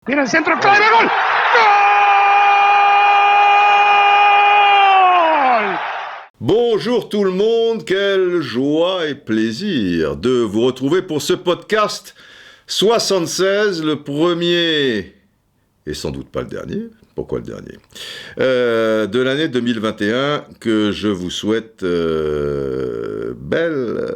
Tira el centro, clave, gol! Gol! Bonjour tout le monde, quelle joie et plaisir de vous retrouver pour ce podcast 76, le premier, et sans doute pas le dernier, pourquoi le dernier, de l'année 2021, que je vous souhaite belle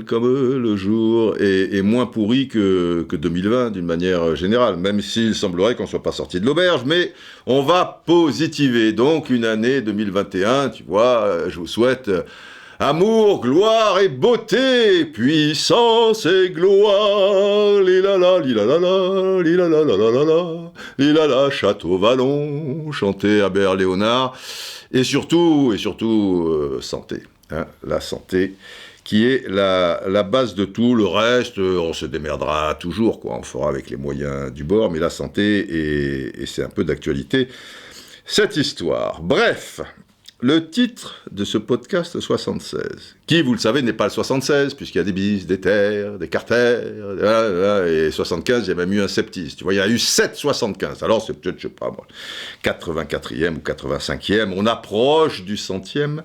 comme le jour, et moins pourri que 2020 d'une manière générale, même s'il semblerait qu'on ne soit pas sorti de l'auberge, mais on va positiver. Donc une année 2021, tu vois, je vous souhaite amour, gloire et beauté, puissance et gloire, lilala, lilala, lilala, lilala, lilala, Château Vallon, chanté à Léonard, et surtout, santé, hein, la santé, qui est la base de tout. Le reste, on se démerdera toujours, quoi, on fera avec les moyens du bord, mais la santé, et c'est un peu d'actualité, cette histoire. Bref, le titre de ce podcast 76, qui, vous le savez, n'est pas le 76, puisqu'il y a des bis, des terres, des carters, et 75, il y a même eu un septis. Tu vois, il y a eu 7,75. Alors, c'est peut-être, je sais pas moi, 84e ou 85e. On approche du 100e,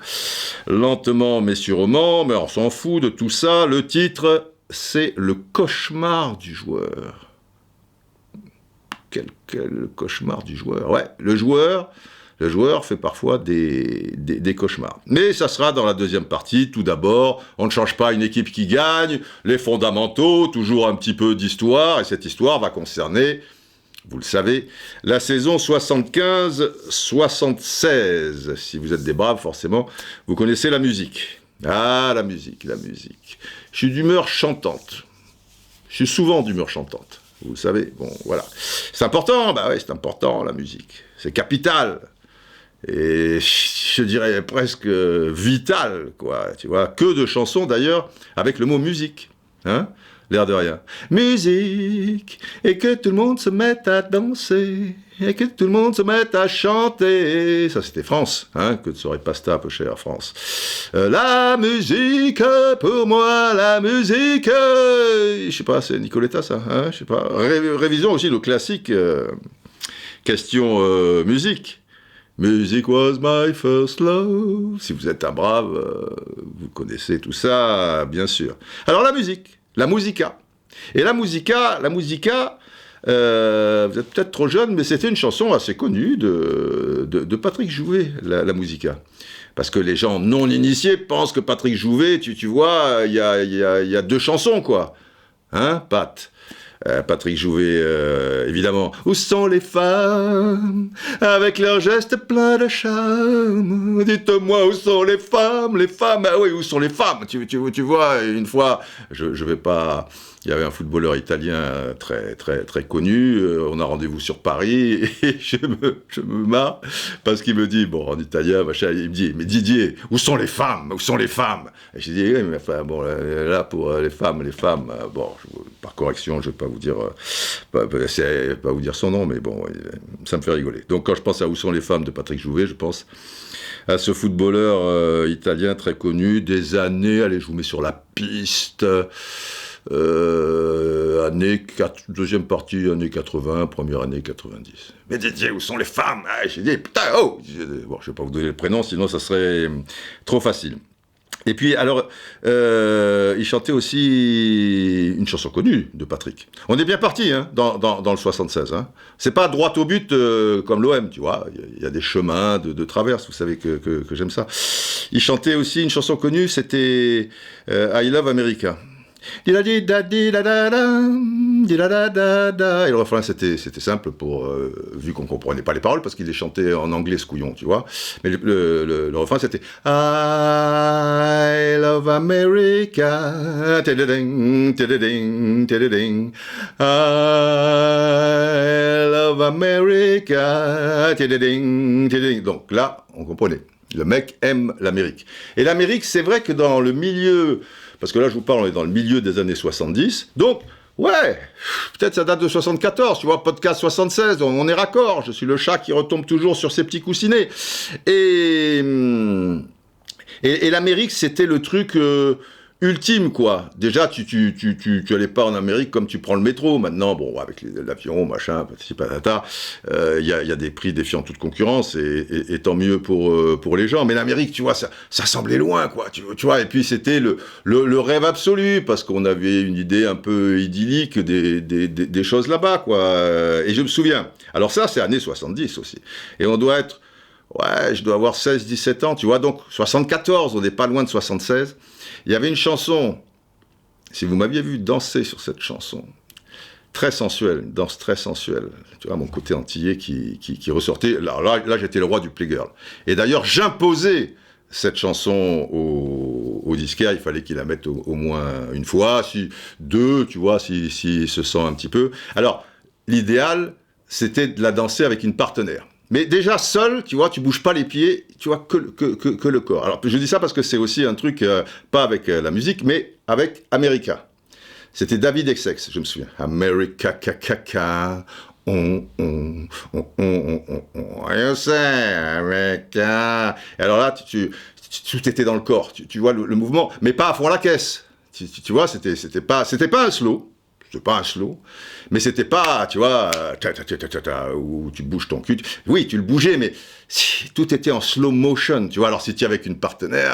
lentement mais sûrement, mais on s'en fout de tout ça. Le titre, c'est Le cauchemar du joueur. Quel cauchemar du joueur. Ouais, le joueur fait parfois des cauchemars. Mais ça sera dans la deuxième partie. Tout d'abord, on ne change pas une équipe qui gagne, les fondamentaux, toujours un petit peu d'histoire, et cette histoire va concerner, vous le savez, la saison 75-76. Si vous êtes des braves, forcément, vous connaissez la musique. Ah, la musique. Je suis d'humeur chantante. Je suis souvent d'humeur chantante. Vous le savez, bon, voilà. C'est important, bah ouais, c'est important, la musique. C'est capital. Et je dirais presque vital, quoi, tu vois. Que de chansons, d'ailleurs, avec le mot musique, hein, l'air de rien. Musique, et que tout le monde se mette à danser, et que tout le monde se mette à chanter. Ça, c'était France, hein, que ne serait pas ça, peu cher, France. La musique, pour moi, la musique, je sais pas, c'est Nicoletta, ça, hein, je sais pas. Révision aussi, le classique, question musique. Music was my first love. Si vous êtes un brave, vous connaissez tout ça, bien sûr. Alors la musique, la musica. Et la musica, vous êtes peut-être trop jeune, mais c'était une chanson assez connue de Patrick Jouvet, la musica. Parce que les gens non initiés pensent que Patrick Jouvet, tu vois, il y a deux chansons, quoi. Hein, Pat? Patrick Jouvet, évidemment. Où sont les femmes, avec leurs gestes pleins de charme? Dites-moi, où sont les femmes? Ah oui, où sont les femmes? Tu vois, une fois, je vais pas... Il y avait un footballeur italien très connu, on a rendez-vous sur Paris, et je me marre, parce qu'il me dit, bon, en italien, machin, il me dit, mais Didier, où sont les femmes? Et j'ai dit, oui, mais enfin, bon, là, pour les femmes, bon, par correction, je vais pas vous dire, pas vous dire son nom, mais bon, ça me fait rigoler. Donc, quand je pense à Où sont les femmes de Patrick Jouvet, je pense à ce footballeur italien très connu, des années, allez, je vous mets sur la piste, deuxième partie, année 80, première année 90. Mais Didier, où sont les femmes? J'ai dit, putain, oh! Bon, je vais pas vous donner le prénom, sinon ça serait trop facile. Et puis, alors, il chantait aussi une chanson connue de Patrick. On est bien parti, hein, dans le 76. Hein. C'est pas droit au but comme l'OM, tu vois. Il y a des chemins de traverse, vous savez que j'aime ça. Il chantait aussi une chanson connue, c'était I Love America. Et le refrain, c'était simple vu qu'on comprenait pas les paroles parce qu'il les chantait en anglais, ce couillon, tu vois. Mais le refrain, c'était I love America, tadading, tadading, tadading. I love America, tadading, tadading. Donc là, on comprenait. Le mec aime l'Amérique. Et l'Amérique, c'est vrai que dans le milieu, parce que là, je vous parle, on est dans le milieu des années 70, donc, ouais, peut-être ça date de 74, tu vois, podcast 76, on est raccord, je suis le chat qui retombe toujours sur ses petits coussinets. Et l'Amérique, c'était le truc ultime, quoi. Déjà, tu allais pas en Amérique comme tu prends le métro. Maintenant, bon, avec l'avion, machin, patati patata, il y a des prix défiant toute concurrence, et tant mieux pour les gens. Mais l'Amérique, tu vois, ça semblait loin, quoi. Tu vois, et puis c'était le rêve absolu, parce qu'on avait une idée un peu idyllique des choses là-bas, quoi. Et je me souviens. Alors ça, c'est années 70 aussi. Et on doit être, ouais, je dois avoir 16-17 ans, tu vois, donc 74, on n'est pas loin de 76. Il y avait une chanson, si vous m'aviez vu danser sur cette chanson, très sensuelle, une danse très sensuelle, tu vois, mon côté antillais qui ressortait, là j'étais le roi du playgirl. Et d'ailleurs, j'imposais cette chanson au disquaire, il fallait qu'il la mette au moins une fois, si deux, tu vois, s'il se sent un petit peu. Alors, l'idéal, c'était de la danser avec une partenaire. Mais déjà seul, tu vois, tu bouges pas les pieds, tu vois, que le corps. Alors, je dis ça parce que c'est aussi un truc, pas avec la musique, mais avec America. C'était David Essex, je me souviens. America, caca, you say, America. Et alors là, tout était dans le corps, tu vois le mouvement, mais pas à fond la caisse. Tu vois, c'était pas un slow. C'était pas un slow, mais c'était pas, tu vois, où tu bouges ton cul. Oui, tu le bougeais, mais tout était en slow motion, tu vois. Alors, si tu es avec une partenaire,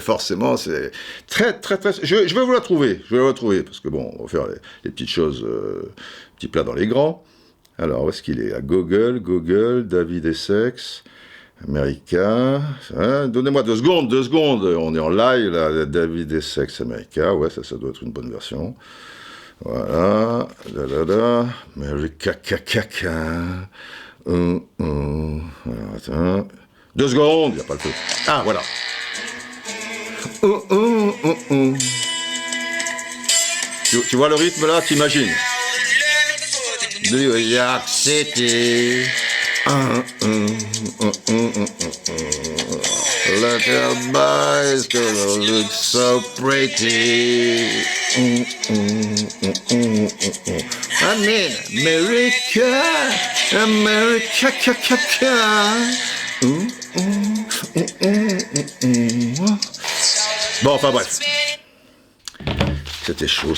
forcément, c'est très. Je vais vous la trouver, parce que bon, on va faire les petites choses, petits plats dans les grands. Alors, où est-ce qu'il est? À Google, David Essex, America. Hein, donnez-moi 2 secondes, on est en live, là, David Essex, America, ouais, ça doit être une bonne version. Voilà, America, caca, attends. 2 secondes, il n'y a pas le feu. Ah, voilà. Tu vois le rythme là, t'imagines. New York City. Look at boys gonna look so pretty. I mean, America, Bon, enfin bref. C'était chaud,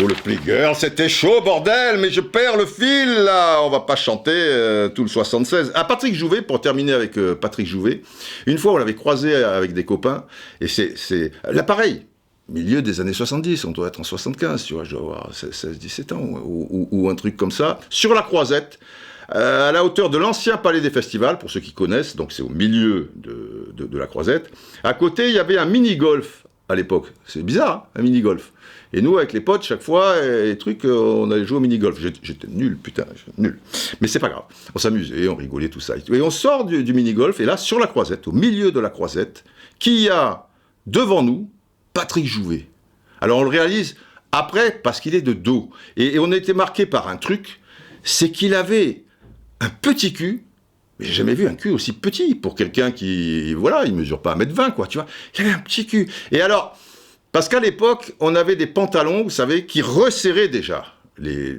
le playgirl, c'était chaud, bordel, mais je perds le fil, là. On va pas chanter tout le 76. Ah, Patrick Jouvet, pour terminer avec Patrick Jouvet, une fois, on l'avait croisé avec des copains, et c'est là, pareil, milieu des années 70, on doit être en 75, tu vois, je dois avoir 16-17 ans, ou un truc comme ça, sur la Croisette, à la hauteur de l'ancien palais des festivals, pour ceux qui connaissent, donc c'est au milieu de la Croisette. À côté, il y avait un mini-golf, à l'époque. C'est bizarre, hein, un mini-golf. Et nous, avec les potes, chaque fois, les trucs, on allait jouer au mini-golf. J'étais nul, putain, nul. Mais c'est pas grave. On s'amusait, on rigolait, tout ça. Et on sort du mini-golf, et là, sur la Croisette, au milieu de la Croisette, qui y a devant nous Patrick Jouvet. Alors, on le réalise après, parce qu'il est de dos. Et on a été marqué par un truc, c'est qu'il avait un petit cul. Mais j'ai jamais vu un cul aussi petit pour quelqu'un qui, voilà, il mesure pas 1m20, quoi, tu vois. Il avait un petit cul. Et alors, parce qu'à l'époque, on avait des pantalons, vous savez, qui resserraient déjà les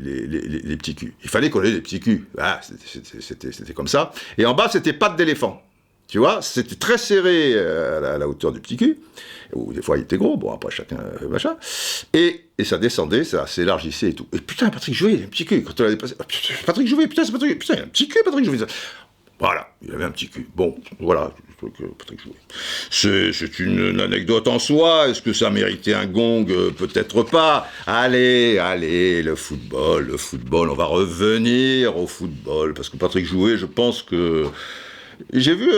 petits culs. Il fallait qu'on ait des petits culs. Ah, c'était comme ça. Et en bas, c'était pattes d'éléphant. Tu vois, c'était très serré à la hauteur du petit cul. Ou des fois, il était gros. Bon, après, chacun, machin. Et ça descendait, ça s'élargissait et tout. Et putain, Patrick Jouvet, il a un petit cul. Quand on l'a dépassé, Patrick Jouvet, putain, c'est Patrick. Putain, il a un petit cul, Patrick Jouvet. Voilà, il avait un petit cul. Bon, voilà, Patrick Jouvet. C'est une anecdote en soi. Est-ce que ça méritait un gong? Peut-être pas. Allez, le football, on va revenir au football. Parce que Patrick Jouvet, je pense que... J'ai vu,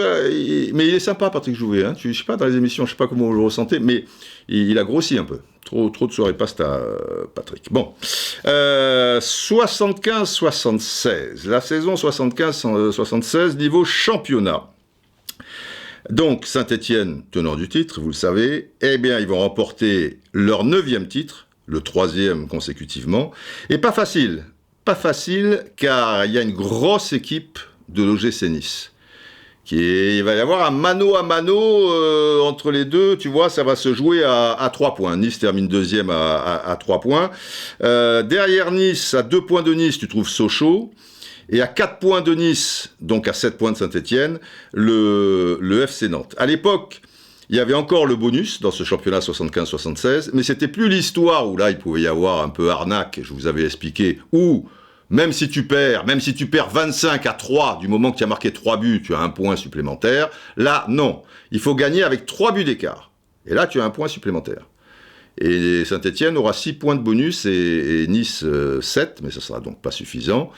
mais il est sympa, Patrick Jouvet. Hein. Je sais pas, dans les émissions, je sais pas comment vous le ressentez, mais il a grossi un peu. Trop de soirées passent à Patrick. Bon, 75-76, la saison 75-76, niveau championnat. Donc, Saint-Étienne, tenant du titre, vous le savez, eh bien, ils vont remporter leur 9e titre, le 3e consécutivement, et pas facile, car il y a une grosse équipe de l'OGC Nice. Il va y avoir un mano à mano entre les deux, tu vois, ça va se jouer à 3 points. Nice termine 2e à 3 points. Derrière Nice, à 2 points de Nice, tu trouves Sochaux. Et à 4 points de Nice, donc à 7 points de Saint-Étienne, le FC Nantes. À l'époque, il y avait encore le bonus dans ce championnat 75-76, mais c'était plus l'histoire où là, il pouvait y avoir un peu arnaque, je vous avais expliqué, où même si tu perds 25-3, du moment que tu as marqué 3 buts, tu as un point supplémentaire. Là, non. Il faut gagner avec 3 buts d'écart. Et là, tu as un point supplémentaire. Et Saint-Etienne aura 6 points de bonus et Nice 7, mais ça sera donc pas suffisant.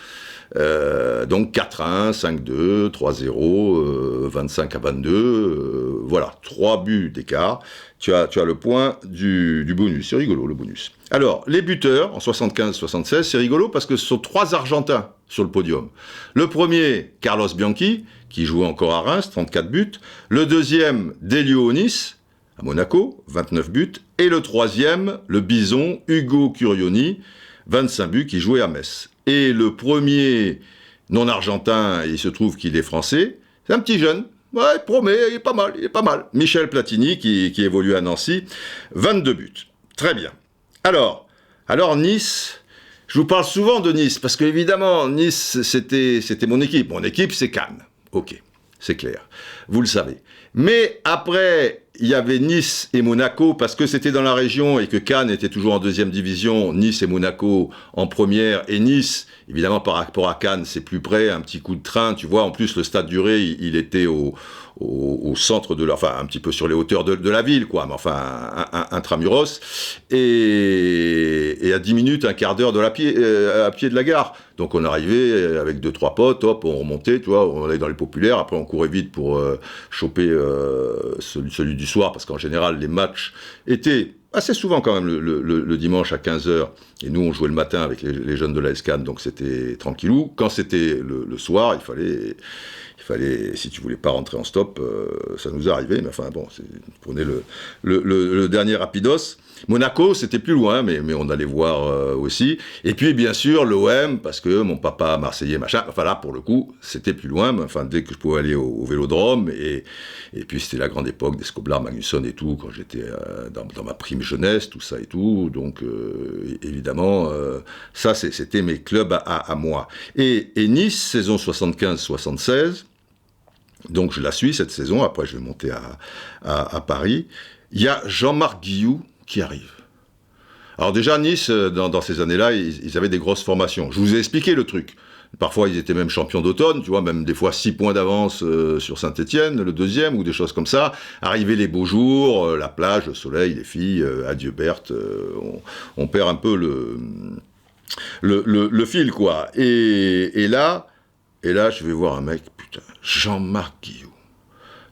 Donc 4-1, 5-2, 3-0, 25-22, voilà, 3 buts d'écart. Tu as le point du bonus. C'est rigolo, le bonus. Alors, les buteurs, en 75-76, c'est rigolo parce que ce sont 3 Argentins sur le podium. Le premier, Carlos Bianchi, qui jouait encore à Reims, 34 buts. Le deuxième, Delio Nice, à Monaco, 29 buts. Et le troisième, le bison, Ugo Curioni, 25 buts, qui jouait à Metz. Et le premier non-argentin, il se trouve qu'il est français, c'est un petit jeune. Ouais, il promet, il est pas mal. Michel Platini, qui évolue à Nancy, 22 buts. Très bien. Alors Nice, je vous parle souvent de Nice, parce qu'évidemment, Nice, c'était mon équipe. Mon équipe, c'est Cannes. Ok, c'est clair. Vous le savez. Mais après, il y avait Nice et Monaco, parce que c'était dans la région et que Cannes était toujours en deuxième division, Nice et Monaco en première, et Nice, évidemment par rapport à Cannes, c'est plus près, un petit coup de train, tu vois, en plus le stade du Ré, il était au centre de enfin un petit peu sur les hauteurs de la ville, quoi, mais enfin intramuros, et à 10 minutes, un quart d'heure à pied de la gare. Donc on arrivait avec 2-3 potes, hop, on remontait, tu vois, on allait dans les populaires, après on courait vite pour choper celui du soir, parce qu'en général les matchs étaient assez souvent quand même le dimanche à 15h, et nous on jouait le matin avec les jeunes de la SCAN, donc c'était tranquillou. Quand c'était le soir, il fallait, si tu voulais pas rentrer en stop, ça nous arrivait, mais enfin bon, prenez le dernier rapidos. Monaco, c'était plus loin, mais on allait voir aussi. Et puis, bien sûr, l'OM, parce que mon papa marseillais, machin. Enfin, là, pour le coup, c'était plus loin, mais enfin, dès que je pouvais aller au Vélodrome. Et puis, c'était la grande époque d'Escobar, Magnusson et tout, quand j'étais dans ma prime jeunesse, tout ça et tout. Donc, évidemment, ça, c'était mes clubs à moi. Et Nice, saison 75-76, donc je la suis cette saison, après je vais monter à Paris. Il y a Jean-Marc Guilloux qui arrive. Alors déjà, Nice, dans ces années-là, ils avaient des grosses formations. Je vous ai expliqué le truc. Parfois, ils étaient même champions d'automne, tu vois, même des fois 6 points d'avance sur Saint-Etienne, le deuxième, ou des choses comme ça. Arrivaient les beaux jours, la plage, le soleil, les filles, adieu Berthe, on perd un peu le fil, quoi. Et là, je vais voir un mec, putain, Jean-Marc Guilloux.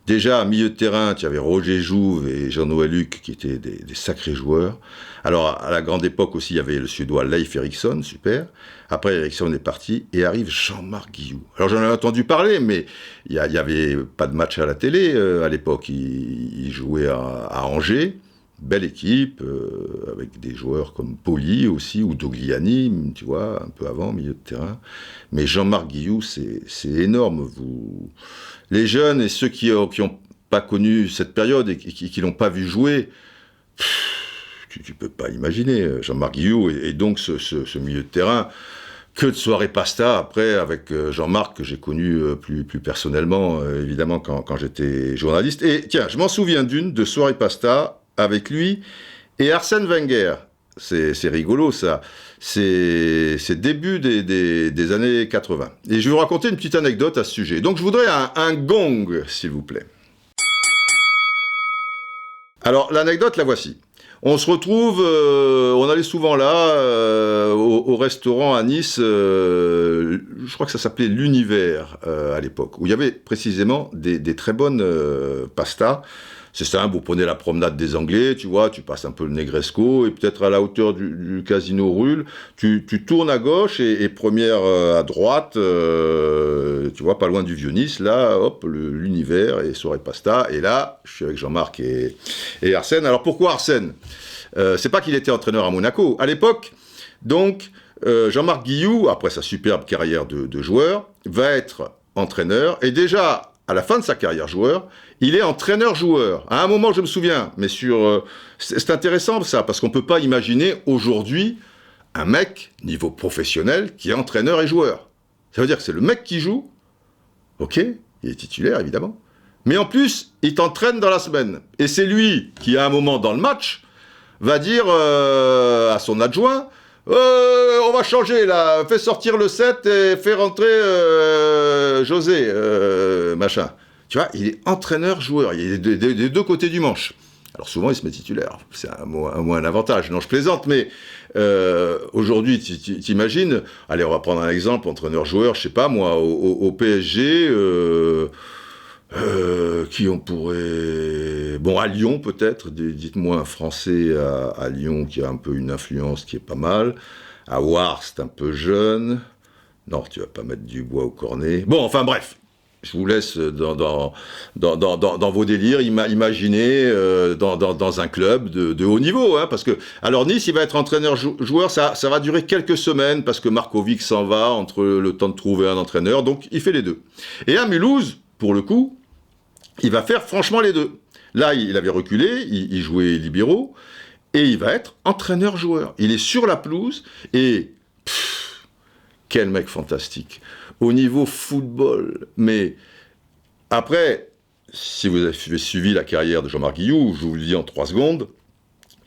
Déjà, à milieu de terrain, tu avais Roger Jouve et Jean-Noël Luc, qui étaient des sacrés joueurs. Alors, à la grande époque aussi, il y avait le Suédois Leif Eriksson, super. Après, Eriksson est parti, et arrive Jean-Marc Guilloux. Alors, j'en ai entendu parler, mais il y avait pas de match à la télé à l'époque. Il jouait à Angers. Belle équipe, avec des joueurs comme Poli aussi, ou Dogliani, tu vois, un peu avant, milieu de terrain. Mais Jean-Marc Guilloux, c'est énorme. Les jeunes et ceux qui ont pas connu cette période et qui l'ont pas vu jouer, tu peux pas imaginer. Jean-Marc Guilloux et donc ce milieu de terrain. Que de soirées pasta, après, avec Jean-Marc, que j'ai connu plus personnellement, évidemment, quand j'étais journaliste. Et tiens, je m'en souviens d'une, de soirée pasta, avec lui et Arsène Wenger. C'est rigolo, ça. C'est début des années 80. Et je vais vous raconter une petite anecdote à ce sujet. Donc, je voudrais un gong, s'il vous plaît. Alors, l'anecdote, la voici. On se retrouve, on allait souvent là, au restaurant à Nice, je crois que ça s'appelait l'Univers à l'époque, où il y avait précisément des très bonnes pastas. C'est simple, vous prenez la promenade des Anglais, tu vois, tu passes un peu le Negresco, et peut-être à la hauteur du Casino Rulle, tu tournes à gauche, et première à droite, tu vois, pas loin du Vieux-Nice, là, hop, l'Univers, et soirée pasta, et là, je suis avec Jean-Marc et Arsène. Alors pourquoi Arsène ? C'est pas qu'il était entraîneur à Monaco. À l'époque, donc, Jean-Marc Guilloux, après sa superbe carrière de joueur, va être entraîneur, et déjà, à la fin de sa carrière joueur, il est entraîneur-joueur. À un moment, je me souviens, mais c'est intéressant ça, parce qu'on ne peut pas imaginer aujourd'hui un mec, niveau professionnel, qui est entraîneur et joueur. Ça veut dire que c'est le mec qui joue, ok, il est titulaire évidemment, Mais en plus, il t'entraîne dans la semaine. Et c'est lui qui, à un moment dans le match, va dire à son adjoint, on va changer là, fais sortir le 7 et fais rentrer José, machin. Tu vois, il est entraîneur-joueur, il est des deux côtés du manche. Alors souvent, il se met titulaire, c'est un avantage. Non, je plaisante, mais aujourd'hui, t'imagines, allez, on va prendre un exemple, entraîneur-joueur, je sais pas moi, au PSG... qui on pourrait... Bon, à Lyon peut-être, dites-moi un Français à Lyon qui a un peu une influence qui est pas mal. À Warst, un peu jeune. Non, tu vas pas mettre Dubois au cornet. Bon, enfin bref, je vous laisse dans vos délires, imaginez dans un club de haut niveau. Hein, parce que, alors Nice, il va être entraîneur-joueur, ça va durer quelques semaines parce que Markovic s'en va entre le temps de trouver un entraîneur, donc il fait les deux. Et à Mulhouse, pour le coup, il va faire franchement les deux. Là, il avait reculé, il jouait libéraux, et il va être entraîneur-joueur. Il est sur la pelouse, et quel mec fantastique. Au niveau football, mais après, si vous avez suivi la carrière de Jean-Marc Guilloux, je vous le dis en 3 secondes,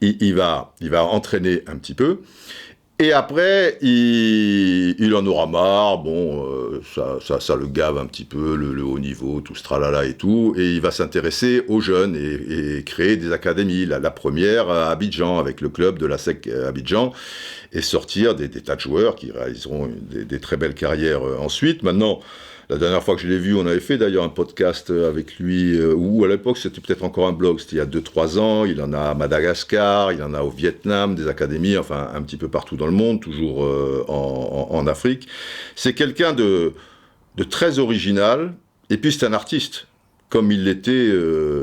il va entraîner un petit peu, et après, il en aura marre, bon, ça le gave un petit peu, le haut niveau, tout ce tralala et tout, et il va s'intéresser aux jeunes et créer des académies. La première à Abidjan, avec le club de la SEC Abidjan, et sortir des tas de joueurs qui réaliseront des très belles carrières ensuite. Maintenant, la dernière fois que je l'ai vu, on avait fait d'ailleurs un podcast avec lui, où à l'époque c'était peut-être encore un blog, c'était il y a 2-3 ans, il en a à Madagascar, il en a au Vietnam, des académies, enfin un petit peu partout dans le monde, toujours en Afrique. C'est quelqu'un de très original, et puis c'est un artiste, comme il l'était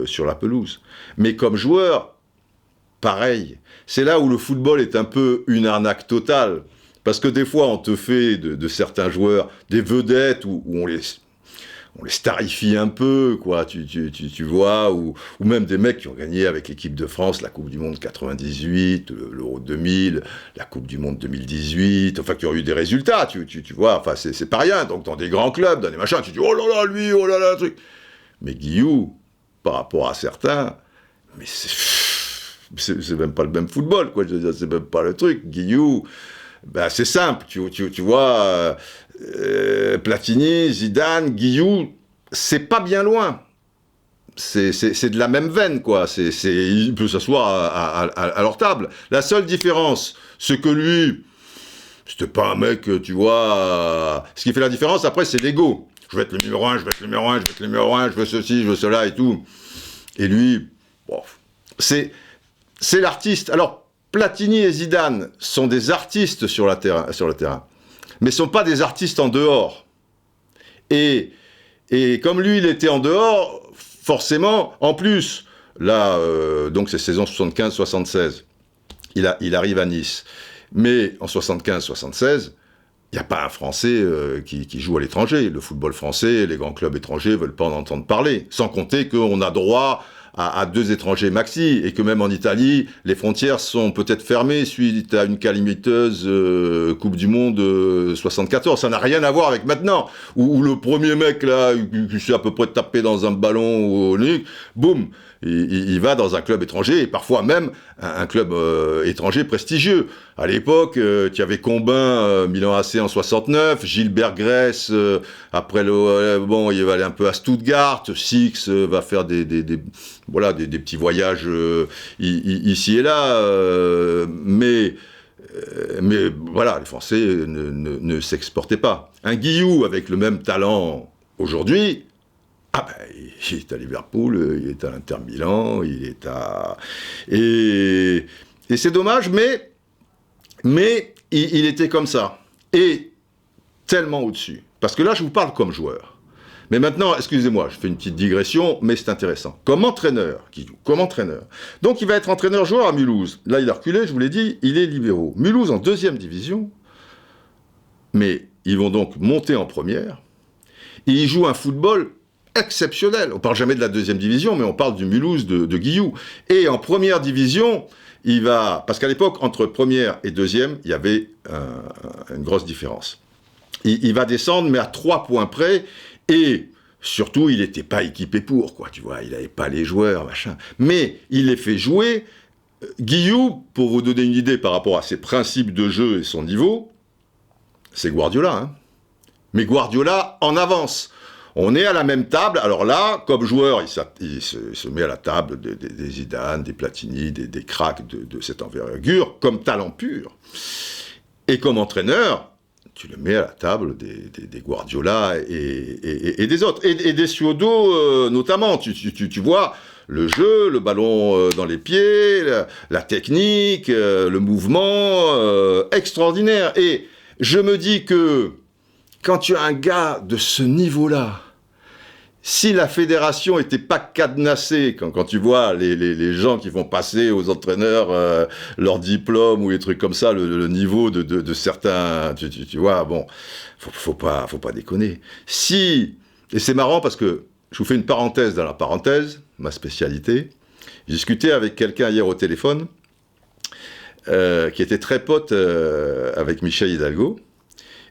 sur la pelouse. Mais comme joueur, pareil. C'est là où le football est un peu une arnaque totale. Parce que des fois, on te fait de certains joueurs des vedettes où on les starifie un peu, quoi, tu vois, ou même des mecs qui ont gagné avec l'équipe de France la Coupe du Monde 98, l'Euro 2000, la Coupe du Monde 2018, enfin, qui ont eu des résultats, tu vois, enfin, c'est pas rien. Donc, dans des grands clubs, dans des machins, tu dis, oh là là, lui, oh là là, truc. Mais Guilloux, par rapport à certains, mais c'est même pas le même football, quoi, je veux dire, c'est même pas le truc. Guilloux, ben, c'est simple, tu vois, Platini, Zidane, Guilloux, c'est pas bien loin. C'est de la même veine, quoi. Il peut s'asseoir à leur table. La seule différence, c'est que lui, c'était pas un mec, tu vois... ce qui fait la différence, après, c'est l'ego. Je veux être le numéro 1, je veux être le numéro 1, je veux être le numéro 1, je veux ceci, je veux cela et tout. Et lui, bon, c'est l'artiste. Alors, Platini et Zidane sont des artistes sur le terrain, mais ne sont pas des artistes en dehors. Et comme lui, il était en dehors, forcément, en plus, là, donc c'est saison 75-76, il arrive à Nice. Mais en 75-76, il n'y a pas un Français qui joue à l'étranger. Le football français, les grands clubs étrangers ne veulent pas en entendre parler. Sans compter qu'on a droit à 2 étrangers maxi, et que même en Italie, les frontières sont peut-être fermées suite à une calamiteuse Coupe du Monde 74. Ça n'a rien à voir avec maintenant, où le premier mec là, qui s'est à peu près tapé dans un ballon au nez, boum, il va dans un club étranger, et parfois même un club étranger prestigieux. À l'époque, tu avais Combin, Milan AC en 69, Gilbert Grèce, après bon, il va aller un peu à Stuttgart, Six va faire des petits voyages ici et là, mais voilà, les Français ne s'exportaient pas. Un Guilloux avec le même talent aujourd'hui, ah ben, il est à Liverpool, il est à l'Inter Milan, il est à... Et c'est dommage, mais il était comme ça. Et tellement au-dessus. Parce que là, je vous parle comme joueur. Mais maintenant, excusez-moi, je fais une petite digression, mais c'est intéressant. Comme entraîneur, Donc il va être entraîneur-joueur à Mulhouse. Là, il a reculé, je vous l'ai dit, il est libéraux. Mulhouse en 2e division, mais ils vont donc monter en première. Et ils jouent un football exceptionnel. On parle jamais de la 2e division, mais on parle du Mulhouse de Guilloux. Et en première division, il va... Parce qu'à l'époque, entre première et 2e, il y avait une grosse différence. Il va descendre, mais à 3 points près, et Surtout, il n'était pas équipé pour, quoi, tu vois, il n'avait pas les joueurs, machin. Mais il les fait jouer. Guillou, pour vous donner une idée par rapport à ses principes de jeu et son niveau, c'est Guardiola, hein. Mais Guardiola en avance. On est à la même table. Alors là, comme joueur, il se met à la table des Zidane, des Platini, des cracks de cette envergure, comme talent pur. Et comme entraîneur, tu le mets à la table des Guardiola et des autres. Et des Ciodo, notamment. Tu vois le jeu, le ballon dans les pieds, la technique, le mouvement, extraordinaire. Et je me dis que quand tu as un gars de ce niveau-là, si la fédération n'était pas cadenassée, quand tu vois les gens qui vont passer aux entraîneurs leur diplôme ou les trucs comme ça, le niveau de certains, tu vois, bon, faut pas déconner. Et c'est marrant parce que, je vous fais une parenthèse dans la parenthèse, ma spécialité, j'ai discuté avec quelqu'un hier au téléphone, qui était très pote avec Michel Hidalgo.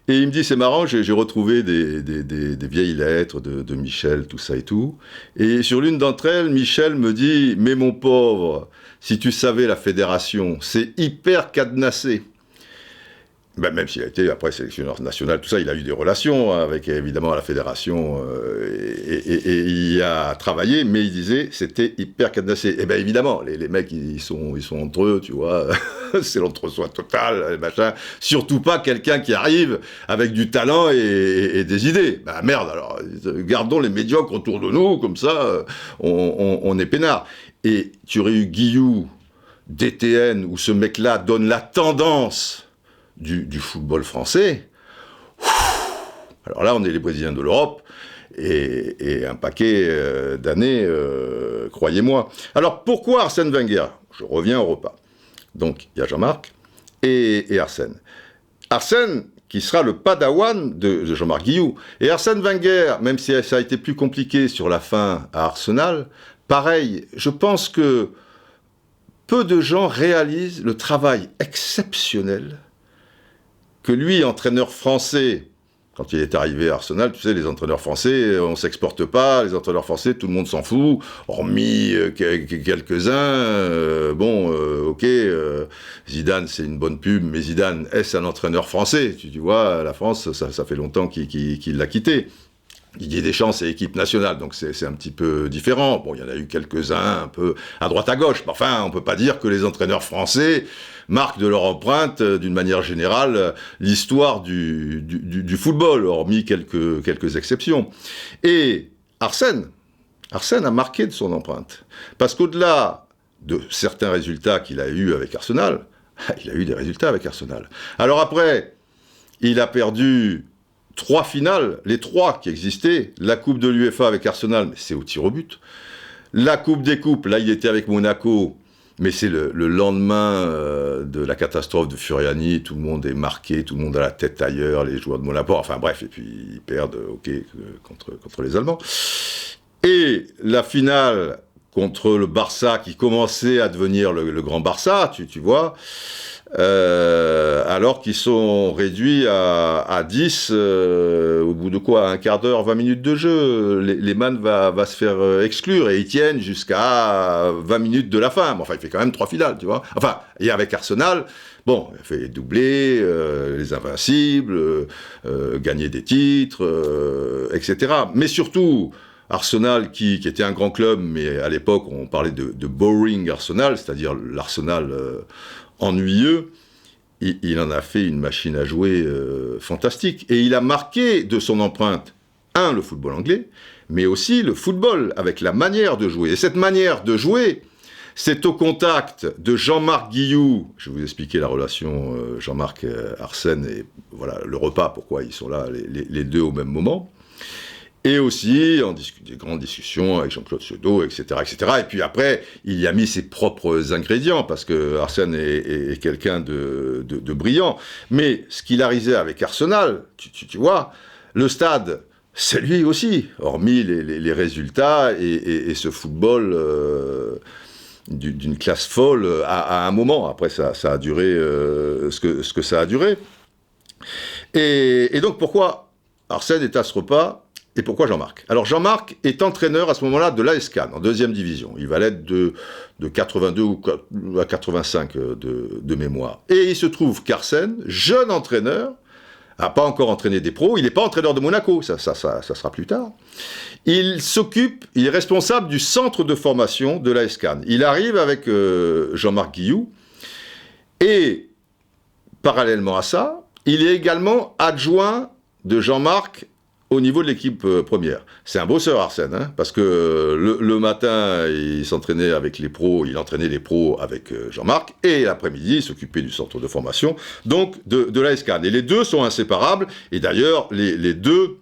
Et il me dit, c'est marrant, j'ai retrouvé des vieilles lettres de Michel, tout ça et tout. Et sur l'une d'entre elles, Michel me dit, mais mon pauvre, si tu savais la fédération, c'est hyper cadenassé. Ben, même s'il a été après sélectionneur national, tout ça, il a eu des relations avec évidemment la fédération et il a travaillé, mais il disait c'était hyper cadenassé. Et bien évidemment, les mecs ils sont entre eux, tu vois, c'est l'entre-soi total, machin. Surtout pas quelqu'un qui arrive avec du talent et des idées. Ben merde, alors gardons les médiocres autour de nous, comme ça, on est peinard. Et tu aurais eu Guillou, DTN, où ce mec-là donne la tendance du football français. Alors là, on est les Brésiliens de l'Europe, et un paquet d'années, croyez-moi. Alors, pourquoi Arsène Wenger ? Je reviens au repas. Donc, il y a Jean-Marc et Arsène. Arsène, qui sera le padawan de Jean-Marc Guillou. Et Arsène Wenger, même si ça a été plus compliqué sur la fin à Arsenal, pareil, je pense que peu de gens réalisent le travail exceptionnel que lui, entraîneur français, quand il est arrivé à Arsenal, tu sais, les entraîneurs français, on s'exporte pas, les entraîneurs français, tout le monde s'en fout, hormis quelques-uns, ok, Zidane, c'est une bonne pub, mais Zidane, est-ce un entraîneur français ? Tu vois, la France, ça fait longtemps qu'il l'a quitté. Didier Deschamps, c'est équipe nationale, donc c'est un petit peu différent. Bon, il y en a eu quelques-uns, un peu à droite à gauche. Mais enfin, on peut pas dire que les entraîneurs français marquent de leur empreinte, d'une manière générale, l'histoire du football, hormis quelques exceptions. Et Arsène a marqué de son empreinte. Parce qu'au-delà de certains résultats qu'il a eus avec Arsenal, il a eu des résultats avec Arsenal. Alors après, il a perdu 3 finales, les 3 qui existaient, la Coupe de l'UEFA avec Arsenal, mais c'est au tir au but. La Coupe des Coupes, là il était avec Monaco, mais c'est le lendemain de la catastrophe de Furiani, tout le monde est marqué, tout le monde a la tête ailleurs, les joueurs de Monaco, enfin bref, et puis ils perdent, ok, contre les Allemands. Et la finale contre le Barça, qui commençait à devenir le grand Barça, tu vois, alors qu'ils sont réduits à 10 au bout de quoi, un quart d'heure, 20 minutes de jeu, Lehmann va se faire exclure et ils tiennent jusqu'à 20 minutes de la fin. Bon, enfin, il fait quand même 3 finales, tu vois. Enfin, et avec Arsenal, bon, il fait doubler, les invincibles, gagner des titres, etc. Mais surtout, Arsenal, qui était un grand club, mais à l'époque, on parlait de boring Arsenal, c'est-à-dire l'Arsenal ennuyeux, il en a fait une machine à jouer fantastique. Et il a marqué de son empreinte, le football anglais, mais aussi le football, avec la manière de jouer. Et cette manière de jouer, c'est au contact de Jean-Marc Guillou. Je vais vous expliquer la relation Jean-Marc-Arsène, et voilà le repas, pourquoi ils sont là, les deux au même moment. Et aussi, des grandes discussions avec Jean-Claude Seudo, etc., etc. Et puis après, il y a mis ses propres ingrédients, parce que Arsène est quelqu'un de brillant. Mais ce qu'il a réalisé avec Arsenal, tu vois, le stade, c'est lui aussi, hormis les résultats et ce football d'une classe folle à un moment. Après, ça a duré ce que ça a duré. Et donc, pourquoi Arsène est à ce repas ? Et pourquoi Jean-Marc? Alors Jean-Marc est entraîneur à ce moment-là de l'AS Cannes, en deuxième division. Il va l'être de 82 ou à 85 de mémoire. Et il se trouve qu'Arsène, jeune entraîneur, n'a pas encore entraîné des pros, il n'est pas entraîneur de Monaco, ça sera plus tard. Il est responsable du centre de formation de l'AS Cannes. Il arrive avec Jean-Marc Guilloux, et parallèlement à ça, il est également adjoint de Jean-Marc au niveau de l'équipe première. C'est un bosseur, Arsène, hein, parce que le matin, il s'entraînait avec les pros, il entraînait les pros avec Jean-Marc, et l'après-midi, il s'occupait du centre de formation, donc de l'AS Cannes. Et les deux sont inséparables, et d'ailleurs, les deux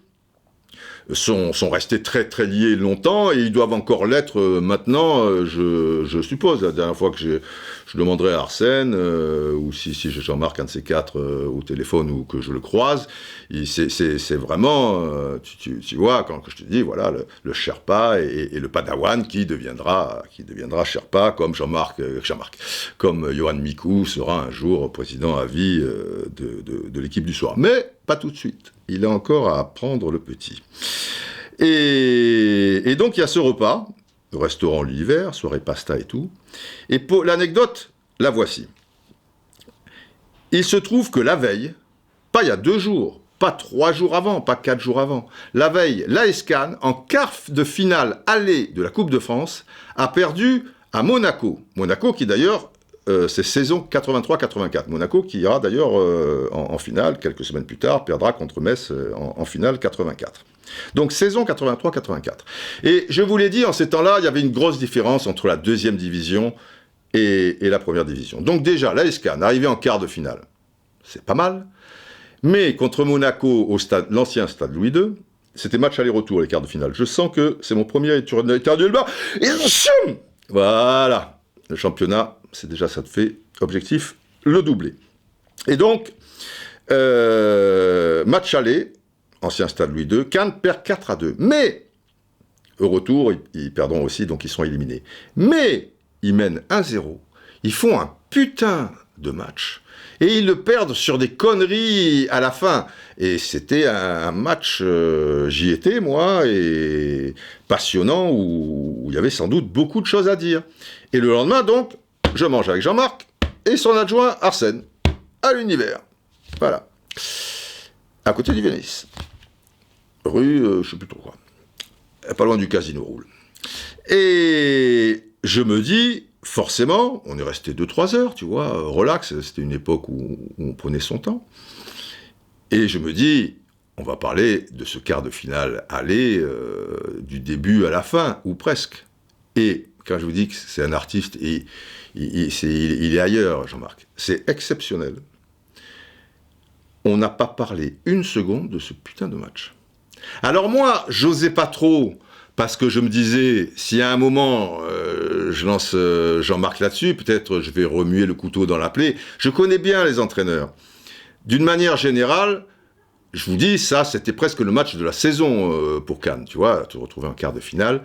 sont restés très très liés longtemps, et ils doivent encore l'être maintenant, je suppose. La dernière fois que je demanderai à Arsène, ou si j'ai Jean-Marc, un de ces quatre, au téléphone, ou que je le croise, c'est vraiment, tu vois, quand je te dis, voilà, le Sherpa et le Padawan qui deviendra Sherpa, comme comme Johan Mikou sera un jour président à vie de l'équipe du soir. Mais pas tout de suite. Il a encore à apprendre le petit. Et donc, il y a ce repas, au restaurant l'hiver, soirée pasta et tout. Et pour l'anecdote, la voici. Il se trouve que la veille, pas il y a 2 jours, pas 3 jours avant, pas 4 jours avant, la veille, l'AS Cannes, en quart de finale aller de la Coupe de France, a perdu à Monaco. Monaco qui d'ailleurs, c'est saison 83-84. Monaco qui ira d'ailleurs en finale, quelques semaines plus tard, perdra contre Metz en finale 84. Donc saison 83-84. Et je vous l'ai dit, en ces temps-là, il y avait une grosse différence entre la deuxième division et la première division. Donc déjà, l'AS Cannes, arrivé en quart de finale, c'est pas mal. Mais contre Monaco, au stade, l'ancien stade Louis II, c'était match aller-retour, les quarts de finale. Je sens que c'est mon premier éternuement. Voilà. Le championnat, c'est déjà ça de fait. Objectif, le doubler. Et donc, match aller, ancien stade Louis II, Cannes perd 4-2. Mais, au retour, ils perdront aussi, donc ils sont éliminés. Mais, ils mènent 1-0. Ils font un putain de match. Et ils le perdent sur des conneries à la fin. Et c'était un match, j'y étais moi, et passionnant, où il y avait sans doute beaucoup de choses à dire. Et le lendemain, donc, je mange avec Jean-Marc et son adjoint Arsène, à l'Univers. Voilà. À côté du Vénice. Rue, je sais plus trop quoi. Pas loin du Casino Roule. Et je me dis, forcément, on est resté 2-3 heures, tu vois, relax, c'était une époque où on prenait son temps. Et je me dis, on va parler de ce quart de finale aller, du début à la fin, ou presque. Et quand je vous dis que c'est un artiste, et il est ailleurs, Jean-Marc, c'est exceptionnel. On n'a pas parlé une seconde de ce putain de match. Alors moi, j'osais pas trop, parce que je me disais, si à un moment, je lance Jean-Marc là-dessus, peut-être je vais remuer le couteau dans la plaie. Je connais bien les entraîneurs. D'une manière générale, je vous dis, ça, c'était presque le match de la saison pour Cannes, tu vois, te retrouver en quart de finale.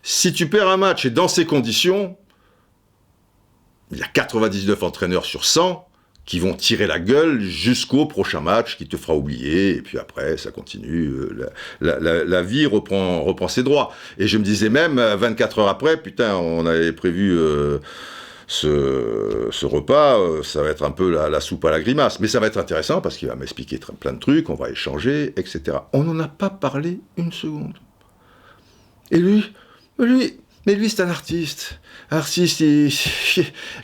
Si tu perds un match et dans ces conditions, il y a 99 entraîneurs sur 100 qui vont tirer la gueule jusqu'au prochain match qui te fera oublier, et puis après, ça continue, la vie reprend ses droits. Et je me disais même, 24 heures après, putain, on avait prévu ce repas, ça va être un peu la soupe à la grimace, mais ça va être intéressant parce qu'il va m'expliquer plein de trucs, on va échanger, etc. On n'en a pas parlé une seconde. Et lui, c'est un artiste.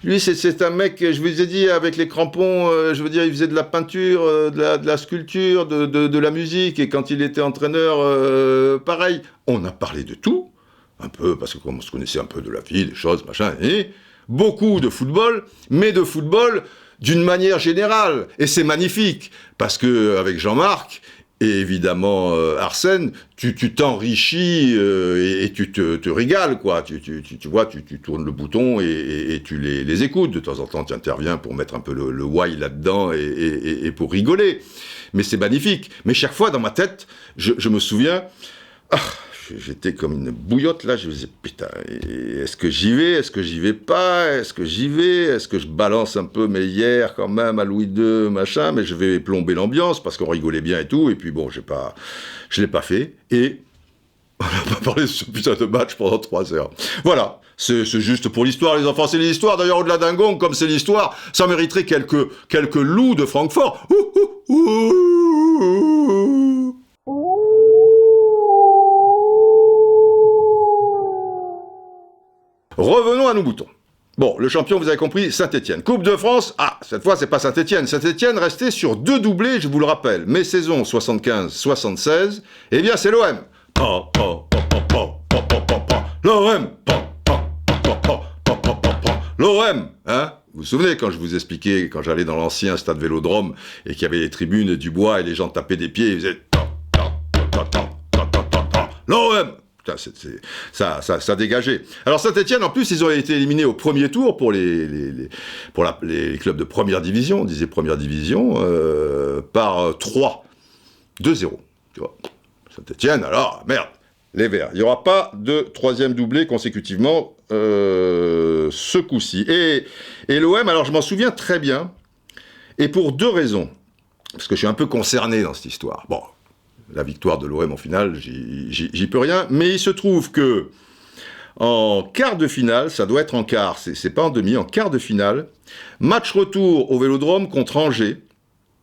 Lui, c'est un mec, je vous ai dit, avec les crampons, je veux dire, il faisait de la peinture, de la sculpture, de la musique, et quand il était entraîneur, pareil. On a parlé de tout, un peu, parce que comme on se connaissait un peu de la vie, des choses, machin, et beaucoup de football, mais de football d'une manière générale. Et c'est magnifique, parce que avec Jean-Marc, et évidemment, Arsène, tu t'enrichis et tu te régales, quoi. Tu vois, tu tournes le bouton et tu les écoutes. De temps en temps, tu interviens pour mettre un peu le why là-dedans et pour rigoler. Mais c'est magnifique. Mais chaque fois, dans ma tête, je me souviens... j'étais comme une bouillotte, là, je me disais, putain, est-ce que j'y vais, est-ce que j'y vais pas, est-ce que j'y vais, est-ce que je balance un peu mes hier quand même à Louis II, machin, mais je vais plomber l'ambiance, parce qu'on rigolait bien et tout, et puis bon, je l'ai pas fait, et on n'a pas parlé de ce putain de match pendant 3 heures. Voilà, c'est juste pour l'histoire, les enfants, c'est l'histoire. D'ailleurs, au-delà d'un gong, comme c'est l'histoire, ça mériterait quelques loups de Francfort. Revenons à nos boutons. Bon, le champion, vous avez compris, Saint-Étienne. Coupe de France, cette fois, c'est pas Saint-Étienne. Saint-Étienne restait sur 2 doublés, je vous le rappelle. Mes saisons 75-76, eh bien, c'est l'OM. L'OM. L'OM, hein? Vous vous souvenez quand je vous expliquais, quand j'allais dans l'ancien stade Vélodrome et qu'il y avait les tribunes du bois et les gens tapaient des pieds, ils faisaient l'OM. Putain, ça dégageait. Alors Saint-Étienne, en plus, ils ont été éliminés au premier tour pour les clubs de première division, on disait première division, par 2-0. Tu vois. Saint-Étienne, alors, merde, les Verts. Il n'y aura pas de 3e doublé consécutivement ce coup-ci. Et l'OM, alors je m'en souviens très bien, et pour 2 raisons. Parce que je suis un peu concerné dans cette histoire. Bon, la victoire de l'OM en finale, j'y peux rien, mais il se trouve que en quart de finale, ça doit être en quart, c'est pas en demi, en quart de finale, match retour au Vélodrome contre Angers,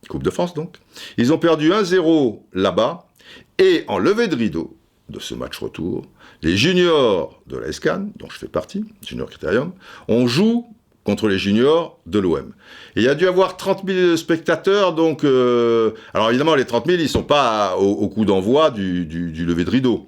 Coupe de France donc, ils ont perdu 1-0 là-bas, et en levée de rideau de ce match retour, les juniors de la SCAN, dont je fais partie, Junior Critérium, on joue contre les juniors de l'OM. Et il y a dû avoir 30 000 spectateurs, donc... alors évidemment, les 30 000, ils ne sont pas au coup d'envoi du lever de rideau.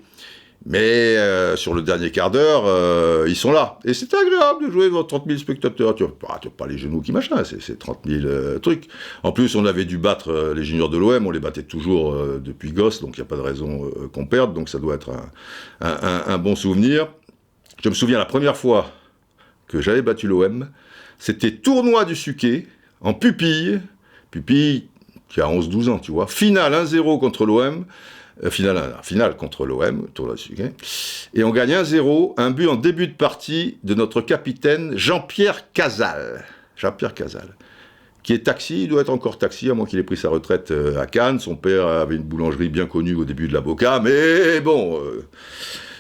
Mais sur le dernier quart d'heure, ils sont là. Et c'est agréable de jouer devant 30 000 spectateurs. Tu n'as pas les genoux qui machin, c'est 30 000 trucs. En plus, on avait dû battre les juniors de l'OM, on les battait toujours depuis gosse, donc il n'y a pas de raison qu'on perde, donc ça doit être un bon souvenir. Je me souviens la première fois que j'avais battu l'OM, c'était tournoi du Suquet, en pupille qui a 11-12 ans, tu vois, finale 1-0 contre l'OM, finale contre l'OM, tournoi du Suquet, et on gagne 1-0, un but en début de partie de notre capitaine Jean-Pierre Casal, qui est taxi, il doit être encore taxi, à moins qu'il ait pris sa retraite à Cannes. Son père avait une boulangerie bien connue au début de la Boca, mais bon...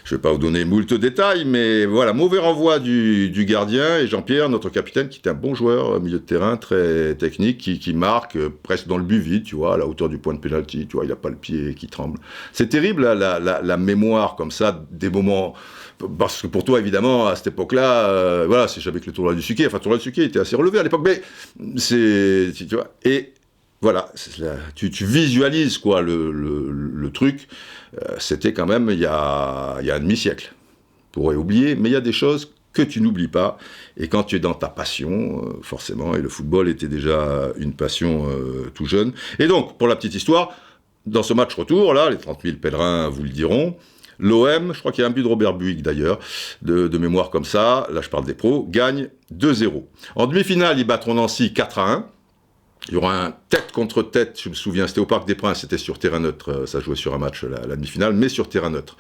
je ne vais pas vous donner moult détails, mais voilà, mauvais renvoi du gardien, et Jean-Pierre, notre capitaine, qui est un bon joueur, milieu de terrain, très technique, qui marque presque dans le but vide, tu vois, à la hauteur du point de pénalty, tu vois, il n'a pas le pied qui tremble. C'est terrible, la mémoire comme ça, des moments... Parce que pour toi, évidemment, à cette époque-là, voilà, c'est avec le tournoi du Suquet, enfin, le tournoi du Suquet était assez relevé à l'époque, mais c'est... Tu vois, et... Voilà, tu visualises quoi le truc. C'était quand même il y a un demi-siècle. Tu pourrais oublier, mais il y a des choses que tu n'oublies pas. Et quand tu es dans ta passion, forcément, et le football était déjà une passion tout jeune. Et donc, pour la petite histoire, dans ce match retour, là, les 30 000 pèlerins vous le diront, l'OM, je crois qu'il y a un but de Robert Buick d'ailleurs, de mémoire comme ça, là je parle des pros, gagne 2-0. En demi-finale, ils battront Nancy 4-1. Il y aura un tête contre tête, je me souviens, c'était au Parc des Princes, c'était sur terrain neutre, ça jouait sur un match, la demi-finale, mais sur terrain neutre.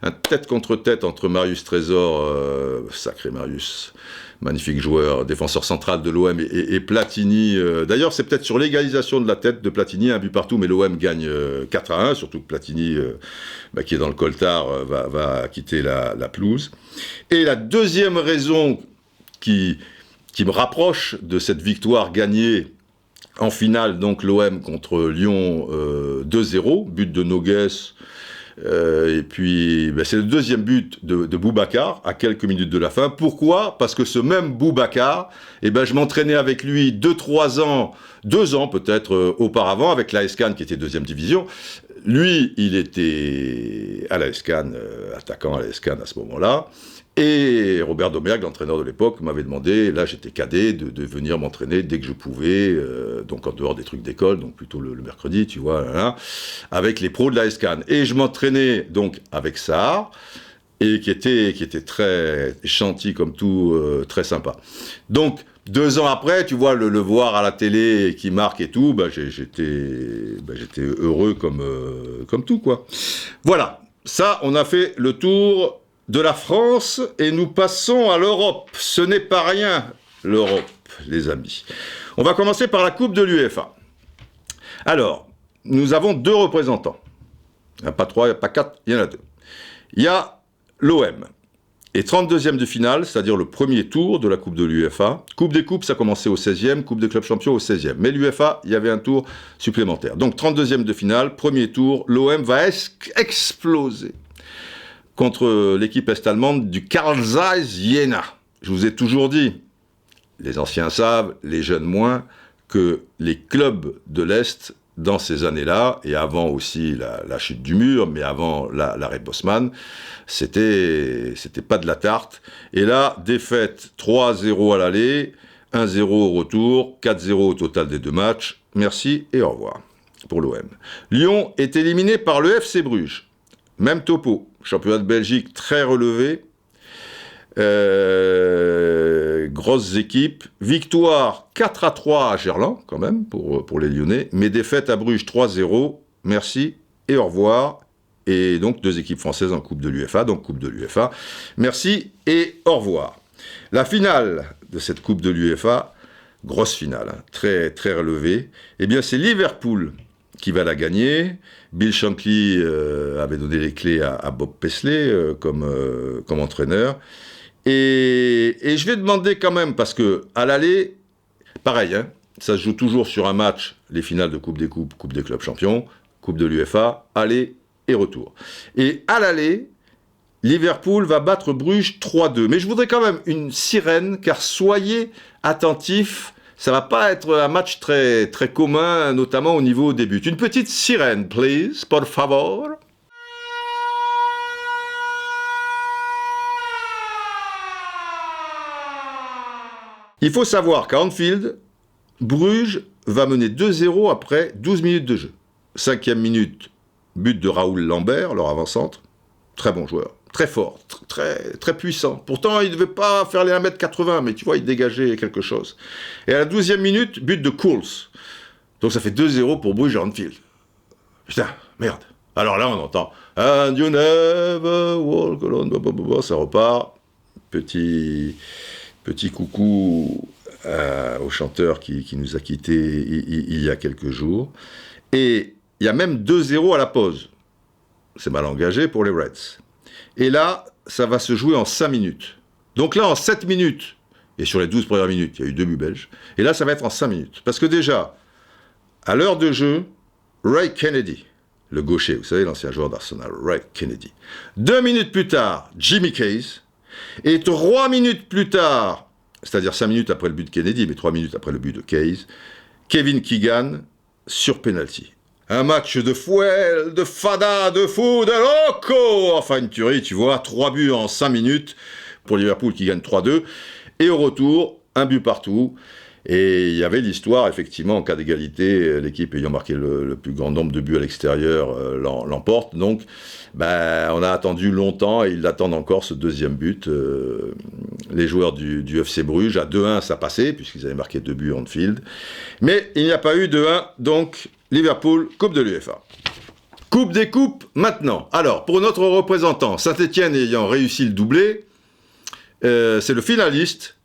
Un tête contre tête entre Marius Trésor, sacré Marius, magnifique joueur, défenseur central de l'OM, et Platini. D'ailleurs, c'est peut-être sur l'égalisation de la tête de Platini, un but partout, mais l'OM gagne 4-1, surtout que Platini, qui est dans le coltard, va quitter la pelouse. Et la deuxième raison qui me rapproche de cette victoire gagnée en finale, donc l'OM contre Lyon 2-0, but de Nogues, et puis c'est le deuxième but de Boubacar à quelques minutes de la fin. Pourquoi ? Parce que ce même Boubacar, je m'entraînais avec lui 2 ans peut-être auparavant, avec l'AS Cannes qui était 2e division. Lui, il était à l'AS Cannes, attaquant à l'AS Cannes à ce moment-là. Et Robert Domergue, l'entraîneur de l'époque, m'avait demandé, là j'étais cadet, de venir m'entraîner dès que je pouvais, donc en dehors des trucs d'école, donc plutôt le mercredi, tu vois, avec les pros de la SCAN. Et je m'entraînais donc avec Sahar, et qui était très gentil comme tout, très sympa. Donc, 2 ans après, tu vois, le voir à la télé qui marque et tout, j'étais heureux comme tout, quoi. Voilà. ça, on a fait le tour de la France et nous passons à l'Europe. Ce n'est pas rien, l'Europe, les amis. On va commencer par la Coupe de l'UEFA. Alors, nous avons 2 représentants. Il n'y en a pas 3, il n'y en a pas 4, il y en a 2. Il y a l'OM. Et 32e de finale, c'est-à-dire le premier tour de la Coupe de l'UEFA. Coupe des Coupes, ça commençait au 16e, Coupe des clubs champions au 16e. Mais l'UEFA, il y avait un tour supplémentaire. Donc 32e de finale, premier tour, l'OM va exploser contre l'équipe est-allemande du Carl Zeiss Jena. Je vous ai toujours dit, les anciens savent, les jeunes moins, que les clubs de l'Est, dans ces années-là, et avant aussi la chute du mur, mais avant l'arrêt Bosman, c'était pas de la tarte. Et là, défaite 3-0 à l'aller, 1-0 au retour, 4-0 au total des 2 matchs. Merci et au revoir pour l'OM. Lyon est éliminé par le FC Bruges. Même topo, championnat de Belgique très relevé, grosses équipes, victoire 4-3 à Gerland quand même pour les Lyonnais, mais défaite à Bruges 3-0, merci et au revoir. Et donc 2 équipes françaises en Coupe de l'UEFA, donc Coupe de l'UEFA, merci et au revoir. La finale de cette Coupe de l'UEFA, grosse finale, hein, très, très relevée, eh bien c'est Liverpool qui va la gagner. Bill Shankly avait donné les clés à Bob Paisley comme entraîneur. Et je vais demander quand même, parce que à l'aller, pareil, hein, ça se joue toujours sur un match, les finales de Coupe des Coupes, Coupe des clubs champions, Coupe de l'UEFA, aller et retour. Et à l'aller, Liverpool va battre Bruges 3-2. Mais je voudrais quand même une sirène, car soyez attentifs, ça va pas être un match très, très commun, notamment au niveau des buts. Une petite sirène, please, por favor. Il faut savoir qu'à Anfield, Bruges va mener 2-0 après 12 minutes de jeu. 5e minute, but de Raoul Lambert, leur avant-centre. Très bon joueur, très fort, très, très puissant. Pourtant, il ne devait pas faire les 1m80, mais tu vois, il dégageait quelque chose. Et à la 12e minute, but de Kools. Donc ça fait 2-0 pour Bruges à Anfield. Putain, merde. Alors là, on entend « And you never walk alone », ça repart. Petit coucou au chanteur qui nous a quittés il y a quelques jours. Et il y a même 2-0 à la pause. C'est mal engagé pour les Reds. Et là, ça va se jouer en 5 minutes. Donc là, en 7 minutes, et sur les 12 premières minutes, il y a eu 2 buts belges. Et là, ça va être en 5 minutes. Parce que déjà, à l'heure de jeu, Ray Kennedy, le gaucher, vous savez, l'ancien joueur d'Arsenal, Ray Kennedy. 2 minutes plus tard, Jimmy Case. Et 3 minutes plus tard, c'est-à-dire 5 minutes après le but de Kennedy, mais 3 minutes après le but de Case, Kevin Keegan sur penalty. Un match de fouet, de fada, de fou, de loco. Enfin, une tuerie, tu vois. 3 buts en 5 minutes pour Liverpool qui gagne 3-2. Et au retour, un but partout. Et il y avait l'histoire, effectivement, en cas d'égalité, l'équipe ayant marqué le plus grand nombre de buts à l'extérieur l'emporte. Donc, on a attendu longtemps et ils l'attendent encore, ce deuxième but. Les joueurs du FC Bruges, à 2-1, ça passait, puisqu'ils avaient marqué 2 buts en Anfield. Mais il n'y a pas eu 2-1, donc Liverpool, Coupe de l'UEFA. Coupe des Coupes, maintenant. Alors, pour notre représentant, Saint-Etienne ayant réussi le doublé, c'est le finaliste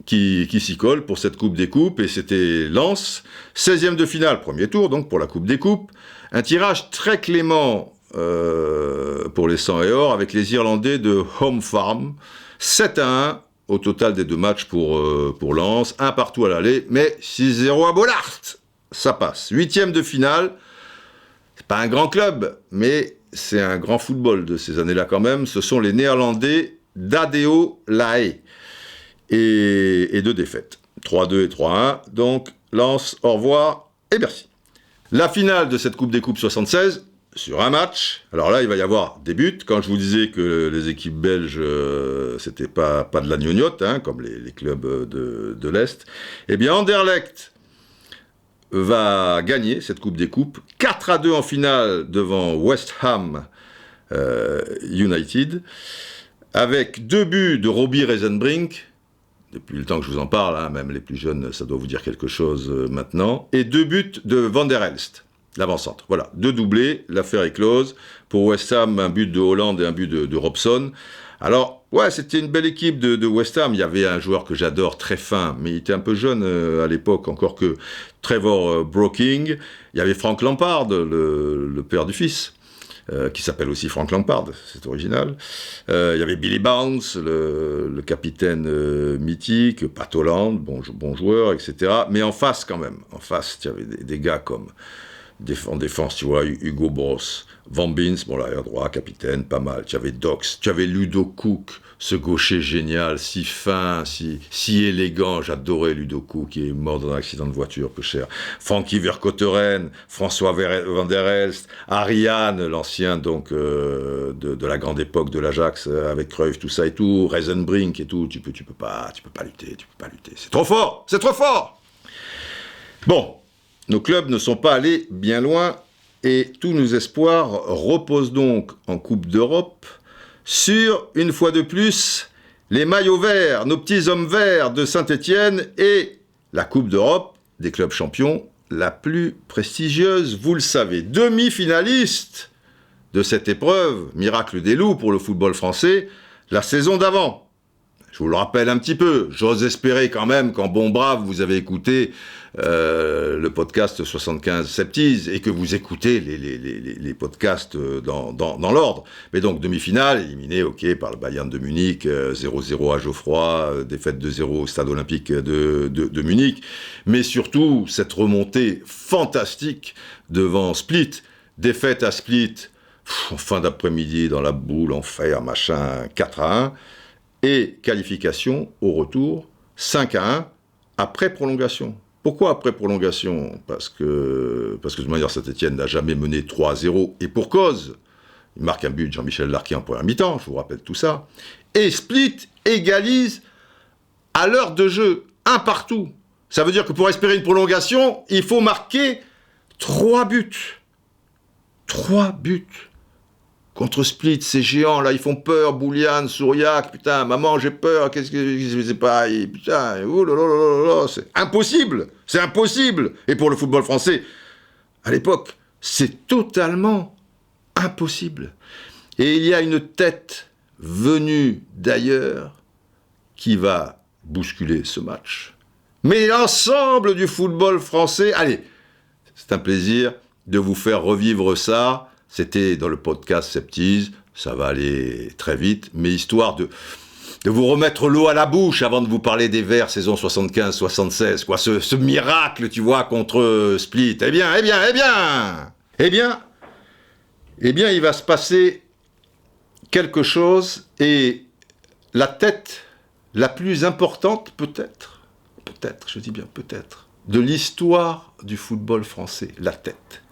qui s'y colle pour cette Coupe des Coupes, et c'était Lens, 16e de finale, premier tour, donc pour la Coupe des Coupes. Un tirage très clément pour les 100 et or, avec les Irlandais de Home Farm, 7-1 au total des 2 matchs pour Lens, 1 partout à l'aller, mais 6-0 à Bollaert. Ça passe. 8e de finale, c'est pas un grand club, mais c'est un grand football de ces années-là quand même. Ce sont les Néerlandais d'Adeo La Haye. Et 2 défaites. 3-2 et 3-1. Donc, Lens, au revoir et merci. La finale de cette Coupe des Coupes 76, sur un match. Alors là, il va y avoir des buts. Quand je vous disais que les équipes belges, c'était pas de la gnognotte, hein, comme les clubs de l'Est. Eh bien, Anderlecht va gagner cette Coupe des Coupes, 4-2 en finale devant West Ham United, avec 2 buts de Robbie Reisenbrink, depuis le temps que je vous en parle, hein, même les plus jeunes, ça doit vous dire quelque chose maintenant, et 2 buts de Van der Elst. l'avant-centre. Voilà, 2 doublés, l'affaire est close. Pour West Ham, un but de Hollande et un but de Robson. Alors, ouais, c'était une belle équipe de West Ham. Il y avait un joueur que j'adore, très fin, mais il était un peu jeune à l'époque, encore que Trevor Brooking. Il y avait Frank Lampard, le père du fils, qui s'appelle aussi Frank Lampard, c'est original. Il y avait Billy Barnes, le capitaine mythique, Pat Holland, bon joueur, etc. Mais en face, quand même, il y avait des gars comme... En défense, tu vois, Hugo Bross, Van Beens, bon l'arrière droit, capitaine, pas mal. Tu avais Dox, tu avais Ludo Cook, ce gaucher génial, si fin, si élégant. J'adorais Ludo Cook, qui est mort dans un accident de voiture, peu cher. Frankie Vercotteren, François Van der Elst, Ariane, l'ancien donc de la grande époque de l'Ajax avec Cruyff, tout ça et tout, Reisenbrink et tout. Tu peux pas lutter. C'est trop fort. Bon. Nos clubs ne sont pas allés bien loin et tous nos espoirs reposent donc en Coupe d'Europe sur, une fois de plus, les maillots verts, nos petits hommes verts de Saint-Étienne et la Coupe d'Europe des clubs champions la plus prestigieuse, vous le savez. Demi-finaliste de cette épreuve, miracle des loups pour le football français, la saison d'avant. Je vous le rappelle un petit peu, j'ose espérer quand même qu'en bon brave vous avez écouté le podcast 75 Septies et que vous écoutez les podcasts dans l'ordre. Mais donc demi-finale, éliminé par le Bayern de Munich, 0-0 à Geoffroy, défaite 2-0 au Stade Olympique de Munich, mais surtout cette remontée fantastique devant Split, défaite à Split en fin d'après-midi dans la boule, enfer, machin, 4-1, et qualification au retour 5-1 après prolongation. Pourquoi après prolongation ? Parce que de manière Saint-Étienne n'a jamais mené 3-0, et pour cause. Il marque un but de Jean-Michel Larquet en première mi-temps, je vous rappelle tout ça. Et Split égalise à l'heure de jeu, 1 partout. Ça veut dire que pour espérer une prolongation, il faut marquer 3 buts. 3 buts. Contre Split, ces géants, là, ils font peur, Bouliane, Souriac, putain, maman, j'ai peur, qu'est-ce que je sais pas, putain, oh c'est impossible. Et pour le football français, à l'époque, c'est totalement impossible. Et il y a une tête venue d'ailleurs qui va bousculer ce match. Mais l'ensemble du football français, allez, c'est un plaisir de vous faire revivre ça. C'était dans le podcast Septies, ça va aller très vite, mais histoire de vous remettre l'eau à la bouche avant de vous parler des Verts saison 75-76, quoi, ce miracle, tu vois, contre Split. Eh bien, il va se passer quelque chose, et la tête la plus importante, peut-être, je dis bien peut-être, de l'histoire du football français, la tête.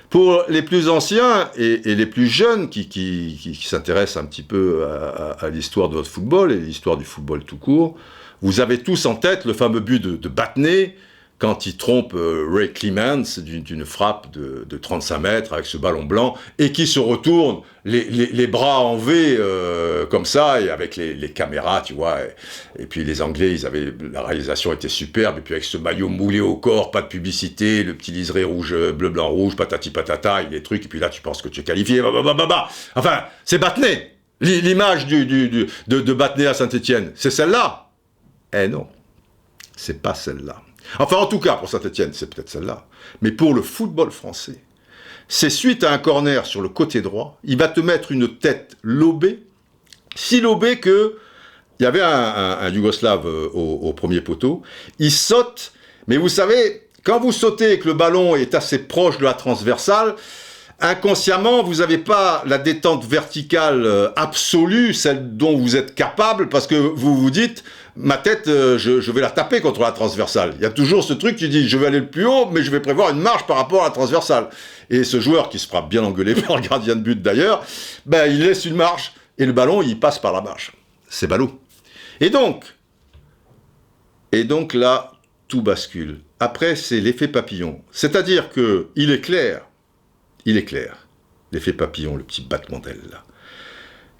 Pour les plus anciens et les plus jeunes qui s'intéressent un petit peu à l'histoire de votre football et l'histoire du football tout court, vous avez tous en tête le fameux but de Battenay quand il trompe Ray Clements d'une frappe de 35 mètres avec ce ballon blanc et qui se retourne les bras en V comme ça, et avec les caméras, tu vois, et puis les Anglais, la réalisation était superbe, et puis avec ce maillot moulé au corps, pas de publicité, le petit liseré rouge, bleu, blanc, rouge, patati patata, et les trucs, et puis là tu penses que tu es qualifié, enfin, c'est Battenay, l'image de Battenay à Saint-Étienne, c'est celle-là? Eh non, c'est pas celle-là. Enfin, en tout cas, pour Saint-Étienne, c'est peut-être celle-là. Mais pour le football français, c'est suite à un corner sur le côté droit, il va te mettre une tête lobée, si lobée que il y avait un Yougoslave au premier poteau, il saute, mais vous savez, quand vous sautez et que le ballon est assez proche de la transversale, inconsciemment, vous n'avez pas la détente verticale absolue, celle dont vous êtes capable, parce que vous vous dites, ma tête, je vais la taper contre la transversale. Il y a toujours ce truc, tu dis, je vais aller le plus haut, mais je vais prévoir une marge par rapport à la transversale. Et ce joueur, qui se fera bien engueuler par le gardien de but d'ailleurs, ben, il laisse une marge, et le ballon, il passe par la marge. C'est ballot. Et donc là, tout bascule. Après, c'est l'effet papillon. C'est-à-dire que il est clair, l'effet papillon, le petit battement d'aile là,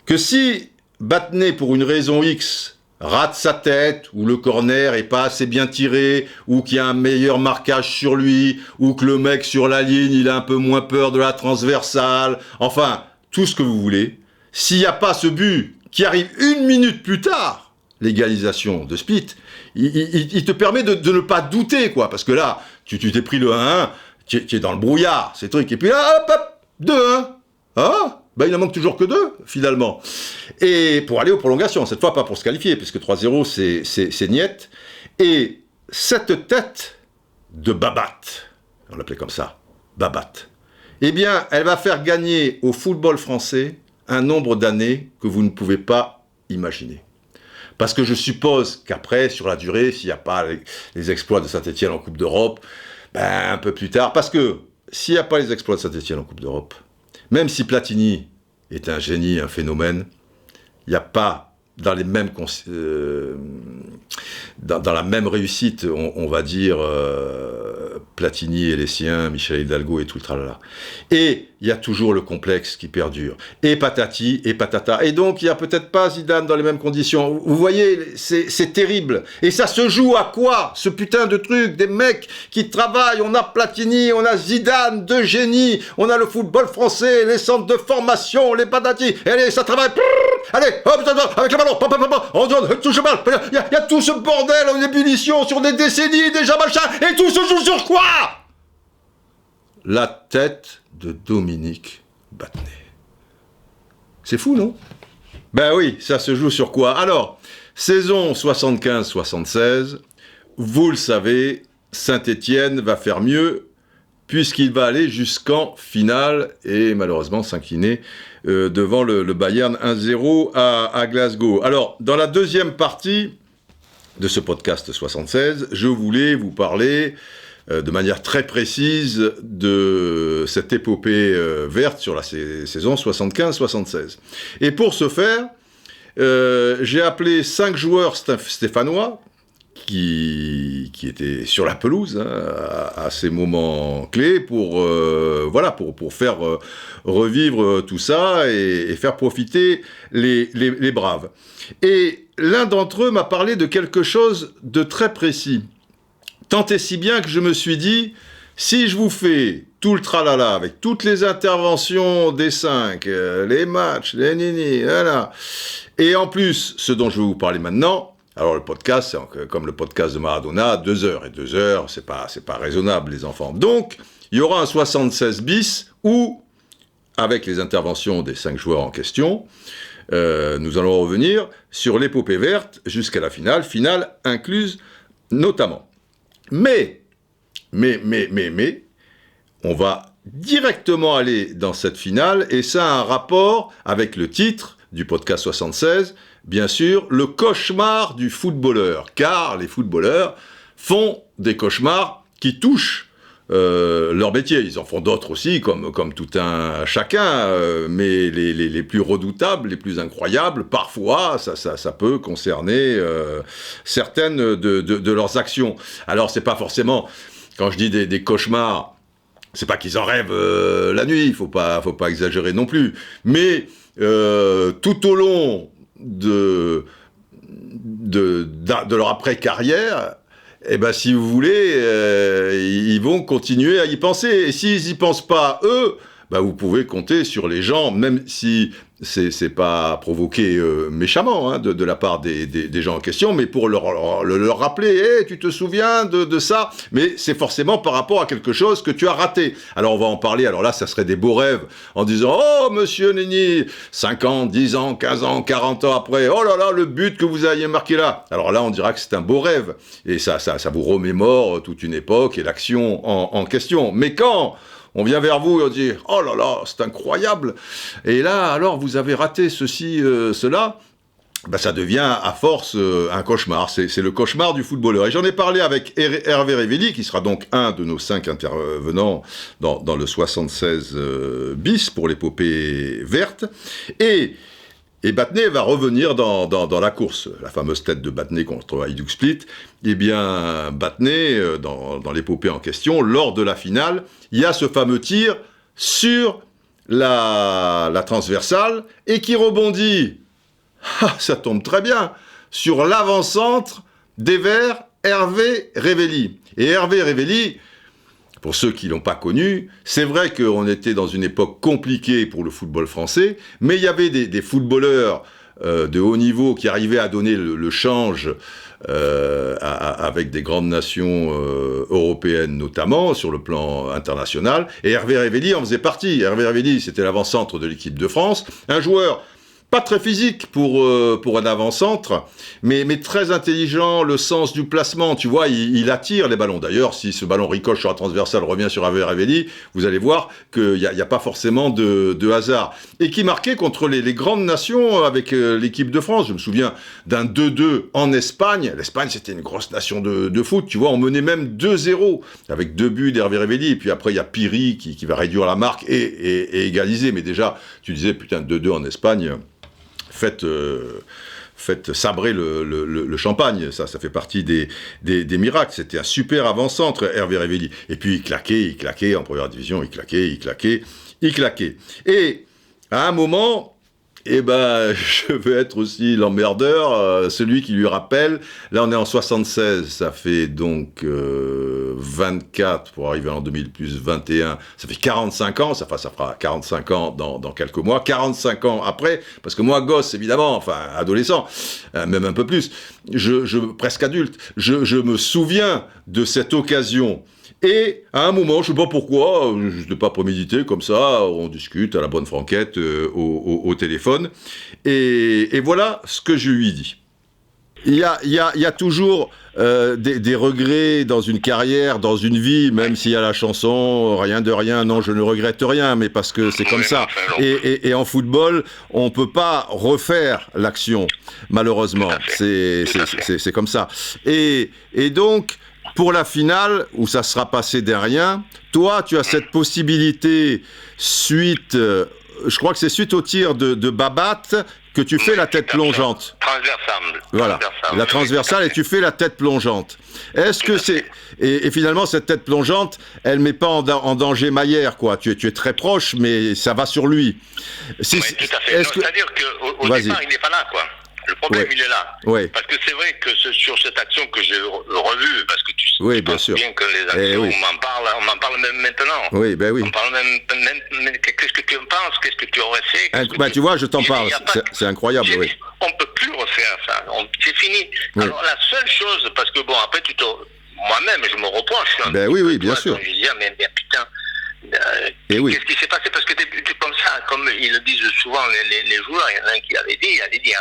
que si Battenay, pour une raison X, rate sa tête, ou le corner est pas assez bien tiré, ou qu'il y a un meilleur marquage sur lui, ou que le mec sur la ligne, il a un peu moins peur de la transversale, enfin, tout ce que vous voulez. S'il n'y a pas ce but qui arrive 1 minute plus tard, l'égalisation de Split, il te permet de ne pas douter, quoi, parce que là, tu t'es pris le 1-1, tu es dans le brouillard, ces trucs, et puis là, hop, 2-1, hein? Ben, il en manque toujours que 2, finalement. Et pour aller aux prolongations, cette fois pas pour se qualifier, puisque 3-0, c'est niette. Et cette tête de Babat, on l'appelait comme ça, Babat, eh bien, elle va faire gagner au football français un nombre d'années que vous ne pouvez pas imaginer. Parce que je suppose qu'après, sur la durée, s'il n'y a pas les exploits de Saint-Etienne en Coupe d'Europe, ben, un peu plus tard, parce que s'il n'y a pas les exploits de Saint-Etienne en Coupe d'Europe, même si Platini est un génie, un phénomène, il n'y a pas dans les mêmes dans la même réussite, on va dire Platini et les siens, Michel Hidalgo et tout le tralala. Et il y a toujours le complexe qui perdure. Et patati et patata. Et donc il n'y a peut-être pas Zidane dans les mêmes conditions. Vous voyez, c'est terrible. Et ça se joue à quoi, ce putain de truc? Des mecs qui travaillent. On a Platini, on a Zidane, deux génies. On a le football français, les centres de formation, les patati. Et allez, ça travaille. Allez, hop, avec le ballon, on touche le ballon. Il y a tout ce bordel en ébullition sur des décennies déjà, machin, et tout se joue sur quoi? La tête de Dominique Battenet. C'est fou, non? Ben oui, ça se joue sur quoi? Alors, saison 75-76, vous le savez, Saint-Etienne va faire mieux, puisqu'il va aller jusqu'en finale et malheureusement s'incliner devant le Bayern 1-0 à Glasgow. Alors, dans la deuxième partie de ce podcast 76, je voulais vous parler de manière très précise de cette épopée verte sur la saison 75-76. Et pour ce faire, j'ai appelé 5 joueurs stéphanois qui étaient sur la pelouse à ces moments clés pour faire revivre tout ça et faire profiter les braves. Et l'un d'entre eux m'a parlé de quelque chose de très précis. Tant et si bien que je me suis dit, si je vous fais tout le tralala avec toutes les interventions des 5, les matchs, les nini, voilà, et en plus, ce dont je vais vous parler maintenant, alors le podcast, c'est comme le podcast de Maradona, 2 heures. Et 2 heures, c'est pas raisonnable, les enfants. Donc, il y aura un 76 bis où, avec les interventions des 5 joueurs en question, nous allons revenir sur l'épopée verte jusqu'à la finale incluse notamment. Mais, on va directement aller dans cette finale, et ça a un rapport avec le titre du podcast 76, bien sûr, le cauchemar du footballeur, car les footballeurs font des cauchemars qui touchent leur métier. Ils en font d'autres aussi, comme tout un chacun, mais les plus redoutables, les plus incroyables, parfois, ça peut concerner certaines de leurs actions. Alors, c'est pas forcément, quand je dis des cauchemars, c'est pas qu'ils en rêvent la nuit, faut pas exagérer non plus, mais tout au long de leur après-carrière, eh ben, si vous voulez, ils vont continuer à y penser. Et s'ils y pensent pas, eux, ben, vous pouvez compter sur les gens, même si c'est pas provoqué méchamment hein, de la part des gens en question, mais pour leur rappeler, hey, tu te souviens de ça, mais c'est forcément par rapport à quelque chose que tu as raté. Alors on va en parler, alors là ça serait des beaux rêves, en disant, oh monsieur Nenni, 5 ans, 10 ans, 15 ans, 40 ans après, oh là là, le but que vous aviez marqué là. Alors là on dira que c'est un beau rêve, et ça vous remémore toute une époque et l'action en question. Mais quand on vient vers vous et on dit « Oh là là, c'est incroyable !» Et là, alors, vous avez raté ceci, cela. Ben, ça devient, à force, un cauchemar. C'est le cauchemar du footballeur. Et j'en ai parlé avec Hervé Révelli, qui sera donc un de nos 5 intervenants dans le 76 bis pour l'épopée verte. Et Battenet va revenir dans la course, la fameuse tête de Battenet contre Hajduk Split. Eh bien, Battenet, dans l'épopée en question, lors de la finale, il y a ce fameux tir sur la transversale et qui rebondit. Ah, ça tombe très bien. sur l'avant-centre des Verts, Hervé Révelli. Et Hervé Révelli, pour ceux qui ne l'ont pas connu, c'est vrai qu'on était dans une époque compliquée pour le football français, mais il y avait des footballeurs de haut niveau qui arrivaient à donner le change avec des grandes nations européennes notamment, sur le plan international, et Hervé Révelli en faisait partie. Hervé Révelli, c'était l'avant-centre de l'équipe de France, un joueur pas très physique pour un avant-centre, mais très intelligent, le sens du placement, tu vois, il attire les ballons. D'ailleurs, si ce ballon ricoche sur la transversale, revient sur Hervé Révelli, vous allez voir qu'il n'y a pas forcément de hasard. Et qui marquait contre les grandes nations avec l'équipe de France. Je me souviens d'un 2-2 en Espagne. L'Espagne, c'était une grosse nation de foot, tu vois, on menait même 2-0 avec 2 buts d'Hervé Révelli. Et puis après, il y a Piri qui va réduire la marque et égaliser. Mais déjà, tu disais, putain, 2-2 en Espagne... Faites sabrer le champagne, ça fait partie des miracles. C'était un super avant-centre, Hervé Révelli. Et puis il claquait en première division, il claquait. Et à un moment, je veux être aussi l'emmerdeur, celui qui lui rappelle, là on est en 76, ça fait donc 24 pour arriver en 2000 plus 21, ça fait 45 ans, ça fera 45 ans dans quelques mois, 45 ans après, parce que moi gosse évidemment, enfin adolescent, même un peu plus, presque adulte, je me souviens de cette occasion. Et à un moment, je ne sais pas pourquoi, je n'étais pas prémédité, comme ça, on discute à la bonne franquette au téléphone. Et voilà ce que je lui dis. Il y a toujours des regrets dans une carrière, dans une vie, même s'il y a la chanson « Rien de rien, non, je ne regrette rien », mais parce que c'est comme ça. Et en football, on ne peut pas refaire l'action, malheureusement. C'est comme ça. Et donc... Pour la finale, où ça sera passé des rien, toi, tu as cette possibilité, suite, je crois que c'est suite au tir de Babat, que tu fais la tête plongeante. Transversale. Voilà, la transversale, et tu fais la tête plongeante. Est-ce que c'est... Et finalement, cette tête plongeante, elle ne met pas en danger Maillère, quoi. Tu es très proche, mais ça va sur lui. Oui, tout à fait. C'est-à-dire qu'au départ, il n'est pas là, quoi. Le problème, il est là. Oui. Parce que c'est vrai que sur cette action que j'ai revue, parce que tu sais bien sûr. bien que les actions, on m'en parle même maintenant. Oui, ben oui. On parle même qu'est-ce que tu en penses, qu'est-ce que tu aurais fait. Tu vois, je t'en parle, c'est incroyable, oui. On ne peut plus refaire ça, c'est fini. Oui. Alors la seule chose, parce que bon, après, moi-même, je me reproche. Oui, bien sûr. Je dis, mais putain... Qu'est-ce qui s'est passé? Parce que tu es comme ça, comme ils le disent souvent les joueurs, il y en a un qui avait dit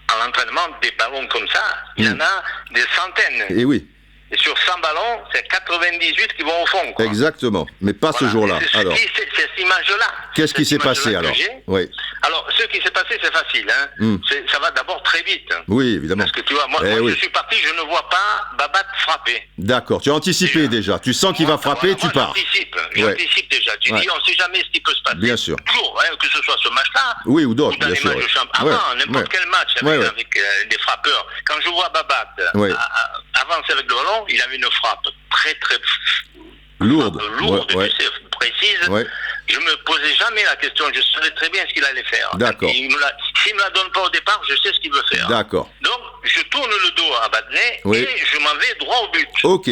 à l'entraînement, des ballons comme ça, il y en a des centaines. Et oui. Et sur 100 ballons, c'est 98 qui vont au fond, quoi. Exactement, mais pas ce jour-là. Alors, c'est cette image-là. Qu'est-ce qui s'est passé alors? Oui. Alors, ce qui s'est passé, c'est facile. Hein. Ça va d'abord très vite. Oui, évidemment. Parce que tu vois, moi je suis parti, je ne vois pas Babat frapper. D'accord, tu as anticipé déjà. Tu sens qu'il va frapper, tu pars. J'anticipe déjà. Tu dis, on ne sait jamais ce qui peut se passer. Bien sûr. Toujours, que ce soit ce match-là, oui, ou d'autres, dans les matchs de championnat. Avant, n'importe quel match avec des frappeurs. Quand je vois Babat avancer avec le ballon, il avait une frappe très très lourde, précise. Je me posais jamais la question, je savais très bien ce qu'il allait faire. D'accord. S'il me la donne pas au départ, je sais ce qu'il veut faire. D'accord. Donc je tourne le dos à Badney et je m'en vais droit au but. Ok.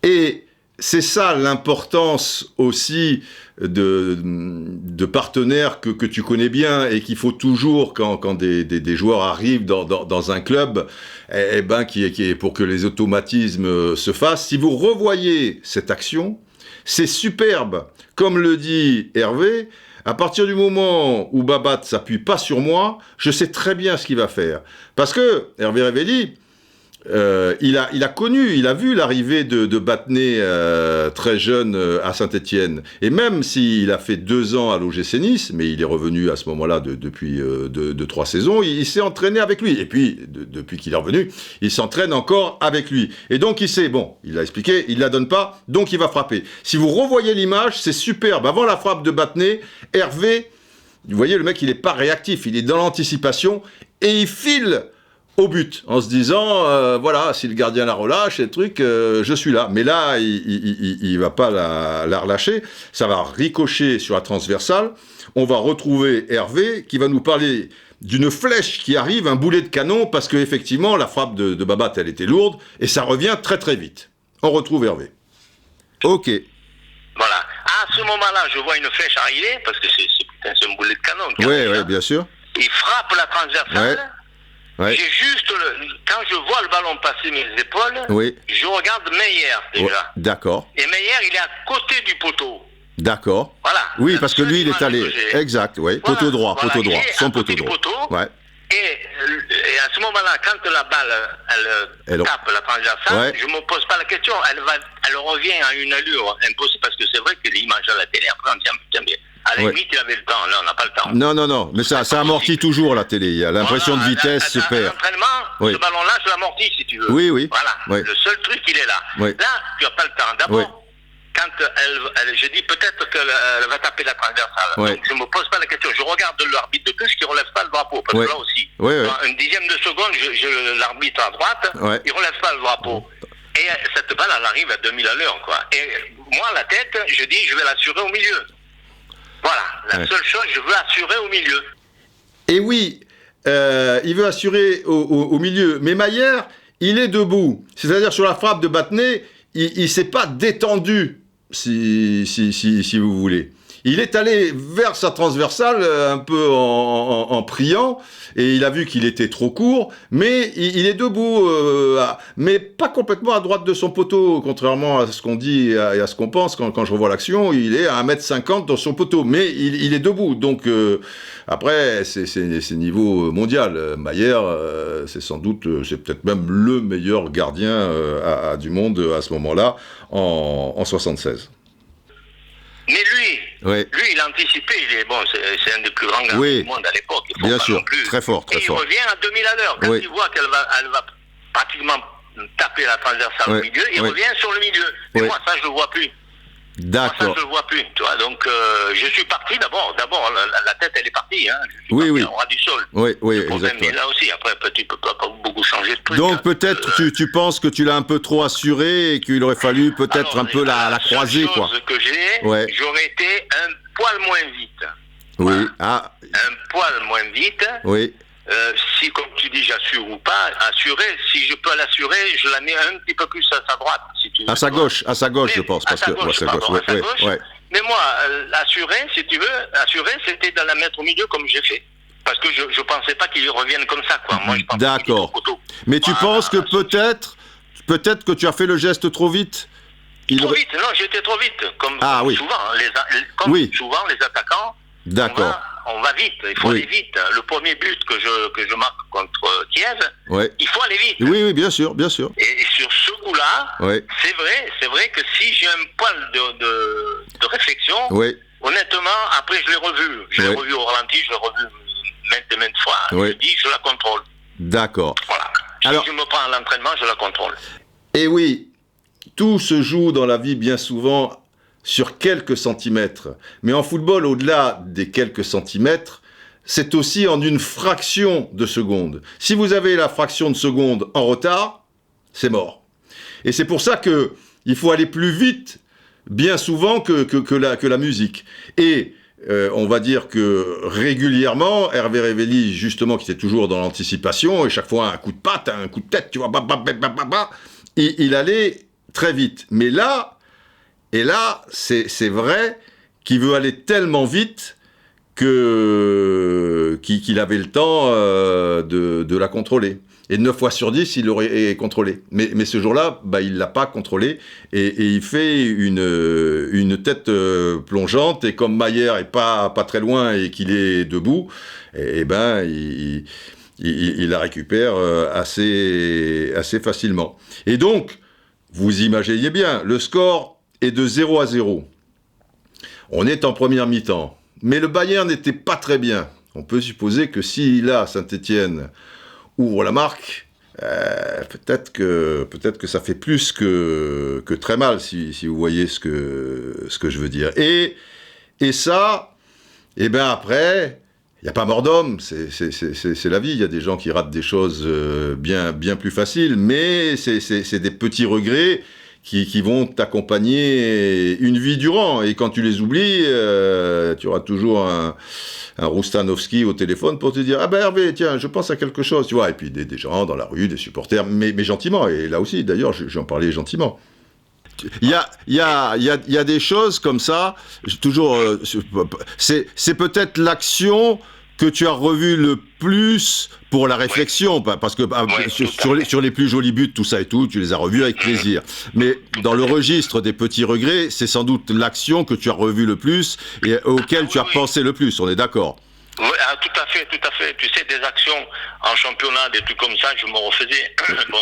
Et c'est ça l'importance aussi de partenaires que tu connais bien et qu'il faut toujours quand des joueurs arrivent dans un club, pour que les automatismes se fassent. Si vous revoyez cette action, c'est superbe. Comme le dit Hervé, à partir du moment où Babat s'appuie pas sur moi, je sais très bien ce qu'il va faire. Parce que Hervé Révelli, il a vu l'arrivée de Batney très jeune à Saint-Étienne. Et même s'il a fait 2 ans à l'OGC Nice, mais il est revenu à ce moment-là depuis 2-3 saisons, il s'est entraîné avec lui. Et puis, depuis qu'il est revenu, il s'entraîne encore avec lui. Et donc, il a expliqué, il la donne pas, donc il va frapper. Si vous revoyez l'image, c'est superbe. Avant la frappe de Batney, Hervé, vous voyez, le mec, il n'est pas réactif, il est dans l'anticipation, et il file au but, en se disant, voilà, si le gardien la relâche, et le truc, je suis là. Mais là, il va pas la relâcher, ça va ricocher sur la transversale, on va retrouver Hervé, qui va nous parler d'une flèche qui arrive, un boulet de canon, parce que effectivement la frappe de Babat, elle était lourde, et ça revient très très vite. On retrouve Hervé. Ok. Voilà. À ce moment-là, je vois une flèche arriver, parce que c'est un boulet de canon. Oui, bien sûr. Il frappe la transversale. Ouais. J'ai juste, quand je vois le ballon passer mes épaules, je regarde Meyer déjà. Ouais, d'accord. Et Meyer, il est à côté du poteau. D'accord. Voilà. Oui, parce que lui, il est allé. Exact, oui. Voilà, poteau droit, voilà. poteau droit. Son poteau droit. Ouais. Et à ce moment-là, quand la balle, elle tape la transversale, je ne me pose pas la question. Elle revient à une allure impossible, parce que c'est vrai que l'image à la télé, après on dit, tiens, bien. À la limite, il avait le temps. Là, on n'a pas le temps. Non. Mais ça amortit toujours la télé. Il y a l'impression de vitesse se perd. L'entraînement, ce ballon-là, je l'amortis, si tu veux. Oui. Voilà. Le seul truc, il est là. Là, tu n'as pas le temps. D'abord, quand je dis peut-être qu'elle va taper la transversale. Donc, je ne me pose pas la question. Je regarde l'arbitre de touche qui ne relève pas le drapeau. Parce que là aussi, dans une dixième de seconde, l'arbitre à droite, il ne relève pas le drapeau. Et cette balle, elle arrive à 2000 à l'heure, quoi. Et moi, la tête, je dis, je vais l'assurer au milieu. Voilà, la seule chose, je veux assurer au milieu. Et oui, il veut assurer au milieu. Mais Mayer, il est debout. C'est-à-dire, sur la frappe de Battenet, il ne s'est pas détendu, si vous voulez. Il est allé vers sa transversale un peu en priant, et il a vu qu'il était trop court, mais il est debout, mais pas complètement à droite de son poteau, contrairement à ce qu'on dit et à ce qu'on pense quand je revois l'action. Il est à 1m50 dans son poteau, mais il est debout. Donc après, c'est niveau mondial. Mayer, c'est sans doute, c'est peut-être même le meilleur gardien du monde à ce moment-là, en 76. Mais lui, il a anticipé, c'est un des plus grands gardiens du monde à l'époque. Bien sûr, très fort. Et il revient à 2000 à l'heure. Quand il voit qu'elle va pratiquement taper la transversale au milieu, il revient sur le milieu. Et moi, ça, je ne le vois plus. D'accord. Moi, ça, je le vois plus. Tu vois. Donc, je suis parti d'abord, la tête, elle est partie. Hein. Je suis parti au ras du sol. Oui, exactement. Là aussi, après, tu peux pas beaucoup changer de truc. Donc, peut-être tu penses que tu l'as un peu trop assuré et qu'il aurait fallu peut-être un peu la croiser, quoi. La chose que j'aurais été un poil moins vite. Oui. Un poil moins vite. Oui. Si, comme tu dis, j'assure ou pas, assurer, si je peux l'assurer, je la mets un petit peu plus à sa droite, si tu veux. À sa gauche, je pense. À sa gauche. Mais moi, assurer, si tu veux, c'était de la mettre au milieu comme j'ai fait. Parce que je ne pensais pas qu'il revienne comme ça, quoi. Moi, je pensais D'accord. Mais tu penses que peut-être que tu as fait le geste trop vite? Trop vite, non, j'étais trop vite. Comme souvent, les attaquants. D'accord. On va vite, il faut aller vite. Le premier but que je marque contre Kiev, il faut aller vite. Oui, bien sûr. Et sur ce coup-là, c'est vrai que si j'ai un poil de réflexion, honnêtement, après je l'ai revu. Je l'ai revu au ralenti, je l'ai revu maintes fois. Je dis, je la contrôle. D'accord. Voilà. Si je me prends à l'entraînement, je la contrôle. Et oui, tout se joue dans la vie bien souvent sur quelques centimètres. Mais en football, au-delà des quelques centimètres, c'est aussi en une fraction de seconde. Si vous avez la fraction de seconde en retard, c'est mort. Et c'est pour ça qu'il faut aller plus vite, bien souvent, que la musique. Et on va dire que régulièrement, Hervé Révelli, justement, qui était toujours dans l'anticipation, et chaque fois un coup de patte, un coup de tête, tu vois, il allait très vite. Mais là, c'est vrai qu'il veut aller tellement vite qu'il avait le temps de la contrôler. Et 9 fois sur 10, il l'aurait contrôlé. Mais ce jour-là, il ne l'a pas contrôlé. Et il fait une tête plongeante. Et comme Mayer n'est pas très loin et qu'il est debout, il la récupère assez facilement. Et donc, vous imaginez bien, le score est de 0-0. On est en première mi-temps. Mais le Bayern n'était pas très bien. On peut supposer que si là, Saint-Étienne ouvre la marque, peut-être que ça fait plus que très mal, si vous voyez ce que je veux dire. Et ça, après, n'y a pas mort d'homme, c'est la vie. Il y a des gens qui ratent des choses bien plus faciles, mais c'est des petits regrets qui vont t'accompagner une vie durant. Et quand tu les oublies, tu auras toujours un Roustanovski au téléphone pour te dire « Ah ben Hervé, tiens, je pense à quelque chose. » Tu vois, et puis des gens dans la rue, des supporters, mais gentiment. Et là aussi, d'ailleurs, j'en parlais gentiment. Il y a des choses comme ça, toujours, c'est peut-être l'action que tu as revue le plus pour la réflexion, parce que sur les plus jolis buts, tout ça et tout, tu les as revus avec plaisir. Mais dans le registre des petits regrets, c'est sans doute l'action que tu as revue le plus et auquel tu as pensé le plus, on est d'accord? Oui, tout à fait. Tu sais, des actions en championnat, des trucs comme ça, je me refaisais. Bon,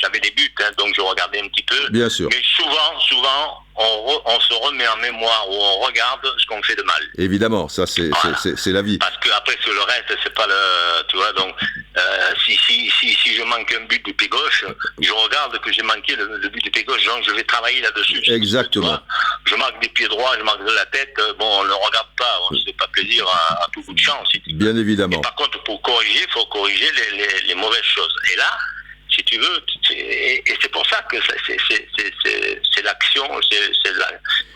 j'avais des buts, donc je regardais un petit peu. Bien sûr. Mais souvent, on se remet en mémoire ou on regarde ce qu'on fait de mal. Évidemment, ça c'est la vie. Parce que après sur le reste, c'est pas le, tu vois. Donc si je manque un but du pied gauche, je regarde que j'ai manqué le but du pied gauche, donc je vais travailler là-dessus. Exactement. Je marque des pieds droits, je marque de la tête. Bon, on ne regarde pas, on ne se fait pas plaisir à tout bout de champ. Bien évidemment. Et par contre, pour corriger, il faut corriger les mauvaises choses. Et là, si tu veux, et c'est pour ça que c'est l'action,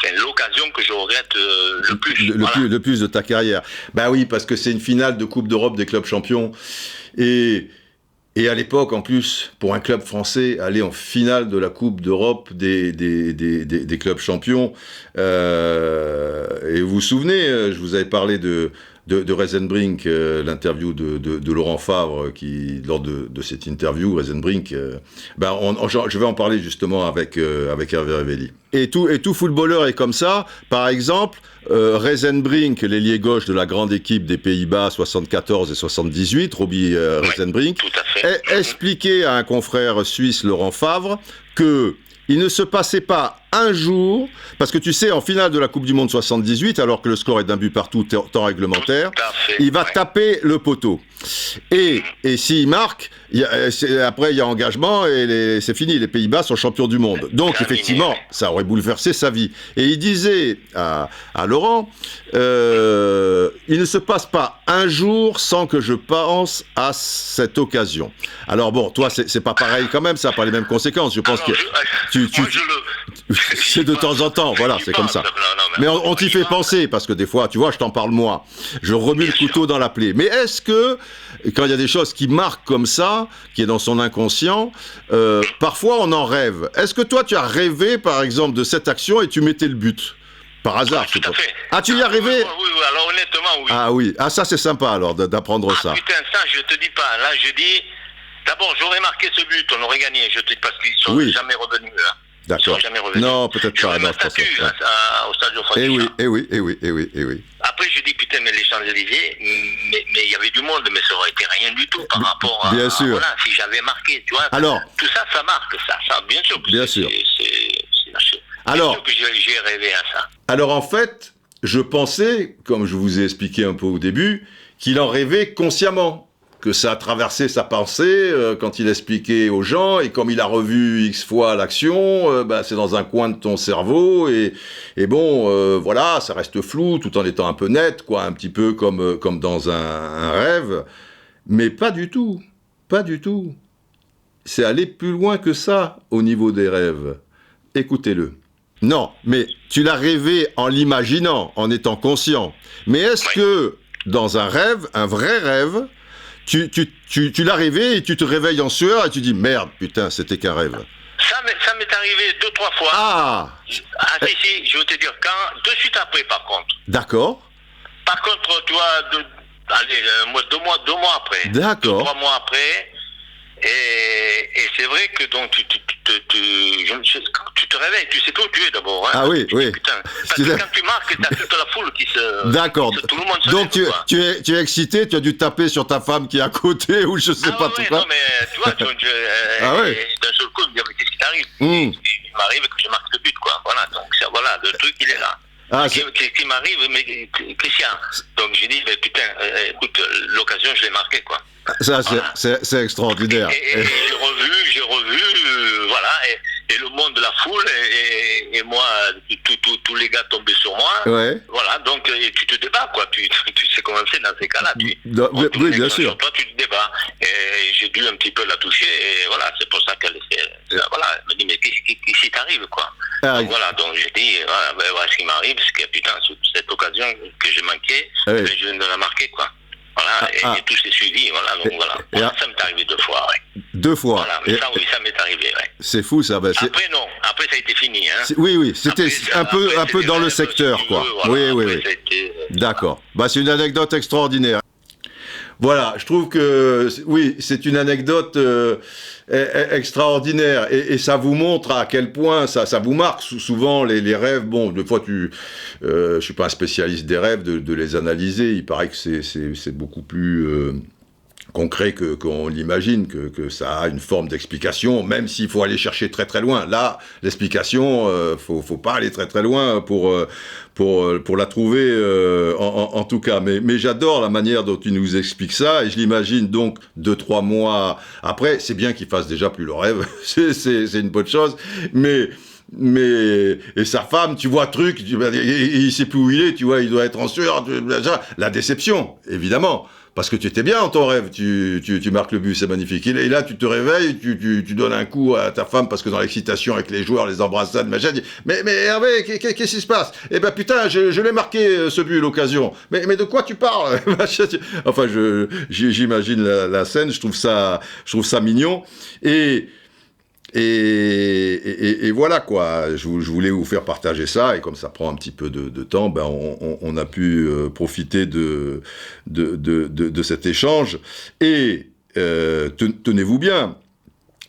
c'est l'occasion que je regrette le plus. Le plus de ta carrière. Bah oui, parce que c'est une finale de Coupe d'Europe des clubs champions. Et à l'époque, en plus, pour un club français, aller en finale de la Coupe d'Europe des clubs champions. Et vous vous souvenez, je vous avais parlé de Reisenbrink, l'interview de Laurent Favre, qui, lors de cette interview, Reisenbrink, je vais en parler justement avec Hervé Révéli. Et tout footballeur est comme ça. Par exemple, Reisenbrink, l'ailier gauche de la grande équipe des Pays-Bas 74 et 78, Robbie Reisenbrink, expliquait à un confrère suisse, Laurent Favre, que il ne se passait pas un jour, parce que tu sais, en finale de la Coupe du Monde 78, alors que le score est d'un but partout, temps réglementaire, il va taper le poteau. Et s'il marque, après il y a engagement et c'est fini, les Pays-Bas sont champions du monde. Donc effectivement, ça aurait bouleversé sa vie. Et il disait à Laurent, il ne se passe pas un jour sans que je pense à cette occasion. Alors bon, toi c'est pas pareil quand même, ça n'a pas les mêmes conséquences. Je pense que c'est de temps en temps, voilà, c'est comme ça. Mais on t'y fait penser, parce que des fois, tu vois, je t'en parle moi, je remue le couteau dans la plaie. Mais est-ce que, quand il y a des choses qui marquent comme ça, qui est dans son inconscient, parfois on en rêve. Est-ce que toi, tu as rêvé, par exemple, de cette action et tu mettais le but ? Par hasard, tout à fait. Ah, tu y as rêvé ? Oui, alors honnêtement, oui. Ah oui, ça c'est sympa alors, d'apprendre ça. Putain, ça, je te dis pas. Là, je dis, d'abord, j'aurais marqué ce but, on aurait gagné, je te dis, parce qu'ils sont jamais revenus, hein. D'accord. Non, peut-être pas. Non, statue au stade Geoffroy Guichard. Eh oui. Après, je dis, putain, mais les Champs-Élysées, mais il y avait du monde, mais ça aurait été rien du tout par rapport à... Bien sûr. Voilà, si j'avais marqué, tu vois. Alors... Tout ça, ça marque, ça. Bien sûr que bien sûr. Alors... Bien sûr que j'ai rêvé à ça. Alors, en fait, je pensais, comme je vous ai expliqué un peu au début, qu'il en rêvait consciemment. Que ça a traversé sa pensée quand il expliquait aux gens, et comme il a revu X fois l'action, c'est dans un coin de ton cerveau, et bon, voilà, ça reste flou, tout en étant un peu net, quoi, un petit peu comme dans un rêve, mais pas du tout, c'est aller plus loin que ça au niveau des rêves, écoutez-le. Non, mais tu l'as rêvé en l'imaginant, en étant conscient, mais est-ce que, dans un rêve, un vrai rêve, tu l'as rêvé et tu te réveilles en sueur et tu dis merde, putain, c'était qu'un rêve. Ça m'est arrivé 2-3 fois. Ah, si, je veux te dire, de suite après, par contre. D'accord. Par contre, tu vois, 2 mois après. D'accord. 3 mois après. Et c'est vrai que donc tu te réveilles, tu sais pas où tu es d'abord. Hein, ah oui. Putain, parce que quand tu marques, t'as toute la foule qui se... D'accord. Tout le monde se donc lève, tu es excité, tu as dû taper sur ta femme qui est à côté ou je sais pas tout ça. Non mais tu vois, d'un seul coup, je me dis, mais qu'est-ce qui t'arrive Il m'arrive que je marque le but, quoi. Voilà, donc voilà, le truc il est là. Qui m'arrive, mais Christian. Donc j'ai dit, putain, écoute, l'occasion je l'ai marquée, quoi. Ça, c'est extraordinaire. Et j'ai revu, voilà, et le monde de la foule, et moi, tout tous les gars tombaient sur moi. Ouais. Voilà, donc tu te débats, quoi. Tu sais comment c'est dans ces cas-là. Oui, bien sûr. Sur toi, tu te débats. Et j'ai dû un petit peu la toucher, et voilà, c'est pour ça qu'elle voilà, elle me dit, mais qu'est-ce qui t'arrive, quoi? Donc, voilà, donc j'ai dit, voilà ce qui m'arrive, c'est que putain, cette occasion que j'ai manquée, je viens de la marquer, quoi. Voilà, et tout s'est suivi, voilà, donc voilà. Ça m'est arrivé 2 fois, ouais. 2 fois. Voilà, mais ça, oui, ça m'est arrivé, ouais. C'est fou, ça. Bah, après, non. Après, ça a été fini, hein. Oui, c'était un peu dans le secteur, quoi. Voilà, oui. D'accord. Bah, c'est une anecdote extraordinaire. Voilà, je trouve que, oui, c'est une anecdote extraordinaire, et ça vous montre à quel point ça vous marque. Souvent, les rêves, bon, des fois, je suis pas un spécialiste des rêves, de les analyser, il paraît que c'est beaucoup plus concret qu'on l'imagine, que ça a une forme d'explication, même s'il faut aller chercher très très loin. Là, l'explication, faut pas aller très très loin pour la trouver, en tout cas. Mais j'adore la manière dont il nous explique ça, et je l'imagine donc 2-3 mois après. C'est bien qu'il fasse déjà plus le rêve, c'est une bonne chose, mais et sa femme, tu vois, il sait plus où il est, tu vois, il doit être en sueur, la déception, évidemment. Parce que tu étais bien dans ton rêve, tu marques le but, c'est magnifique. Et là, tu te réveilles, tu donnes un coup à ta femme, parce que dans l'excitation avec les joueurs, les embrassades, machin, dis, mais Hervé, qu'est-ce qui se passe? Eh ben putain, je l'ai marqué, ce but, l'occasion. Mais de quoi tu parles? Enfin, j'imagine la scène, je trouve ça mignon. Et voilà, quoi, je voulais vous faire partager ça, et comme ça prend un petit peu de temps, ben on a pu profiter de cet échange, et tenez-vous bien,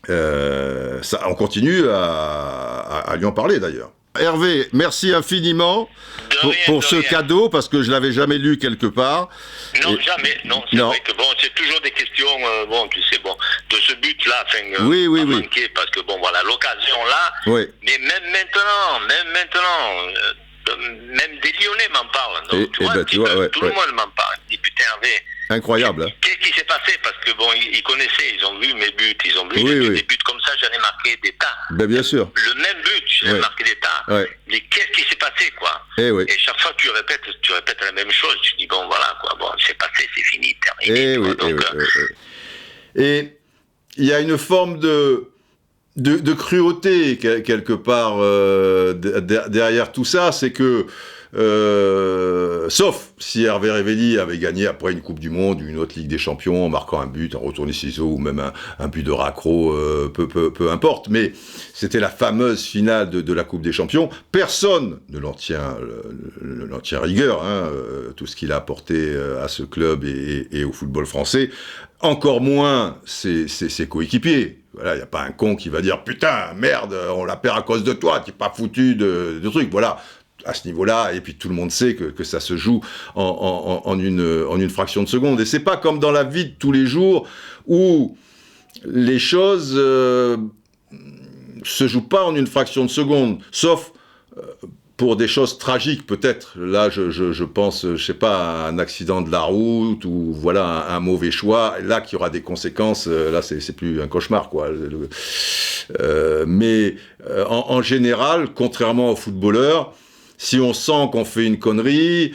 on continue à lui en parler, d'ailleurs. Hervé, merci infiniment pour ce cadeau, parce que je l'avais jamais lu quelque part. Non, jamais. Non, c'est vrai que bon, c'est toujours des questions, tu sais, de ce but-là, oui. manqué, parce que bon, voilà, l'occasion là. Oui. Mais même maintenant, même des Lyonnais m'en parlent. Donc, tout le monde m'en parle. Il dit, putain, Hervé. Incroyable. Qu'est-ce qui s'est passé? Parce que bon, ils connaissaient, ils ont vu mes buts, ils ont vu des buts comme ça, j'en ai marqué des tas. Ben, bien sûr. Le même but, j'en ai marqué des tas. Ouais. Mais qu'est-ce qui s'est passé, quoi? Et chaque fois tu répètes la même chose. Tu dis bon, voilà, quoi. Bon, c'est passé, c'est fini, terminé. Et il y a une forme de cruauté quelque part derrière tout ça, c'est que sauf si Hervé Révelli avait gagné après une Coupe du Monde, une autre Ligue des Champions, en marquant un but, un retourné ciseaux, ou même un but de raccro, peu importe, mais c'était la fameuse finale de la Coupe des Champions. Personne ne l'en tient rigueur, hein, tout ce qu'il a apporté à ce club et au football français, encore moins ses coéquipiers. Voilà, il n'y a pas un con qui va dire « Putain, merde, on la perd à cause de toi, t'es pas foutu de trucs », voilà. À ce niveau-là, et puis tout le monde sait que ça se joue en une fraction de seconde. Et c'est pas comme dans la vie de tous les jours où les choses se jouent pas en une fraction de seconde, sauf pour des choses tragiques peut-être. Là, je pense, je sais pas, à un accident de la route, ou voilà, un mauvais choix, là qui aura des conséquences. Là, c'est plus un cauchemar, quoi. Mais en général, contrairement aux footballeurs, si on sent qu'on fait une connerie,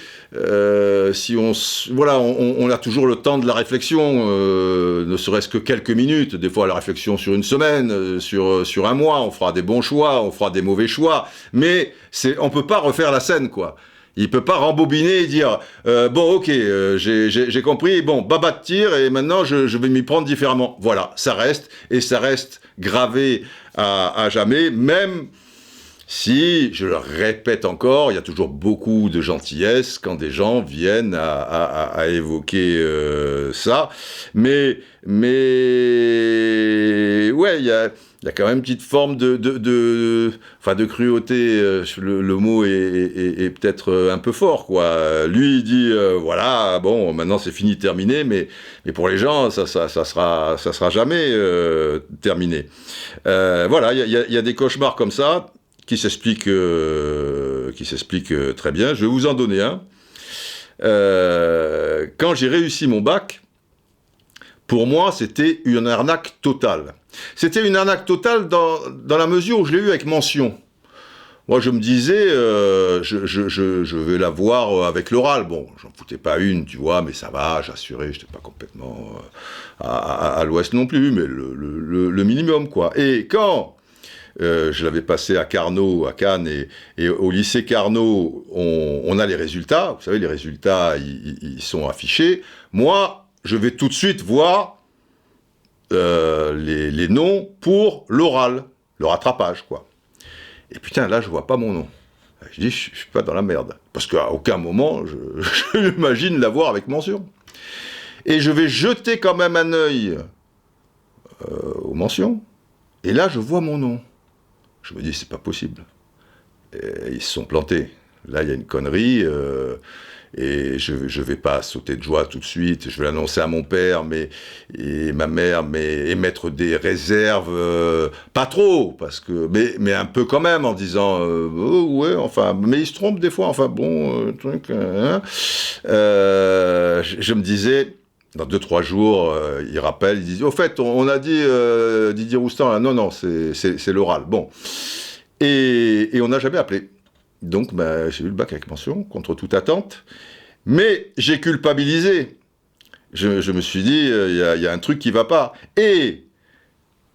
si on a toujours le temps de la réflexion, ne serait-ce que quelques minutes, des fois la réflexion sur une semaine, sur un mois, on fera des bons choix, on fera des mauvais choix, mais on peut pas refaire la scène, quoi. Il peut pas rembobiner et dire bon, ok, j'ai compris, bon, baba de tir, et maintenant je vais m'y prendre différemment. Voilà, ça reste gravé à jamais, même si, je le répète encore, il y a toujours beaucoup de gentillesse quand des gens viennent à évoquer ça, mais ouais, il y a quand même une petite forme de cruauté. Le mot est peut-être un peu fort, quoi. Lui, il dit voilà, bon, maintenant c'est fini, terminé, mais pour les gens, ça sera jamais terminé. Voilà, il y a des cauchemars comme ça qui s'expliquent très bien. Je vais vous en donner un. Quand j'ai réussi mon bac, pour moi, c'était une arnaque totale. C'était une arnaque totale dans la mesure où je l'ai eu avec mention. moi je me disais, je vais la voir avec l'oral. Bon, j'en foutais pas une, tu vois, mais ça va, j'assurais, j'étais pas complètement à l'ouest non plus, mais le minimum, quoi. Et quand je l'avais passé à Carnot, à Cannes, et au lycée Carnot, on a les résultats. Vous savez, les résultats, ils sont affichés. Moi, je vais tout de suite voir les noms pour l'oral, le rattrapage, quoi. Et putain, là, je vois pas mon nom. Je dis, je suis pas dans la merde. Parce qu'à aucun moment, je m'imagine l'avoir avec mention. Et je vais jeter quand même un œil aux mentions. Et là, je vois mon nom. Je me dis, c'est pas possible. Et ils se sont plantés. Là, il y a une connerie. Et je vais pas sauter de joie tout de suite. Je vais l'annoncer à mon père, et ma mère, émettre des réserves, pas trop, parce que, mais un peu quand même, en disant, oh, ouais, enfin, mais ils se trompent des fois. Enfin bon, truc. Hein. Je me disais. Dans 2-3 jours, ils rappellent, ils disent « Au fait, on a dit Didier Roustan, là. Non, c'est l'oral. » Bon. Et on n'a jamais appelé. Donc, j'ai eu le bac avec mention, contre toute attente. Mais j'ai culpabilisé. Je me suis dit, il y a un truc qui ne va pas. Et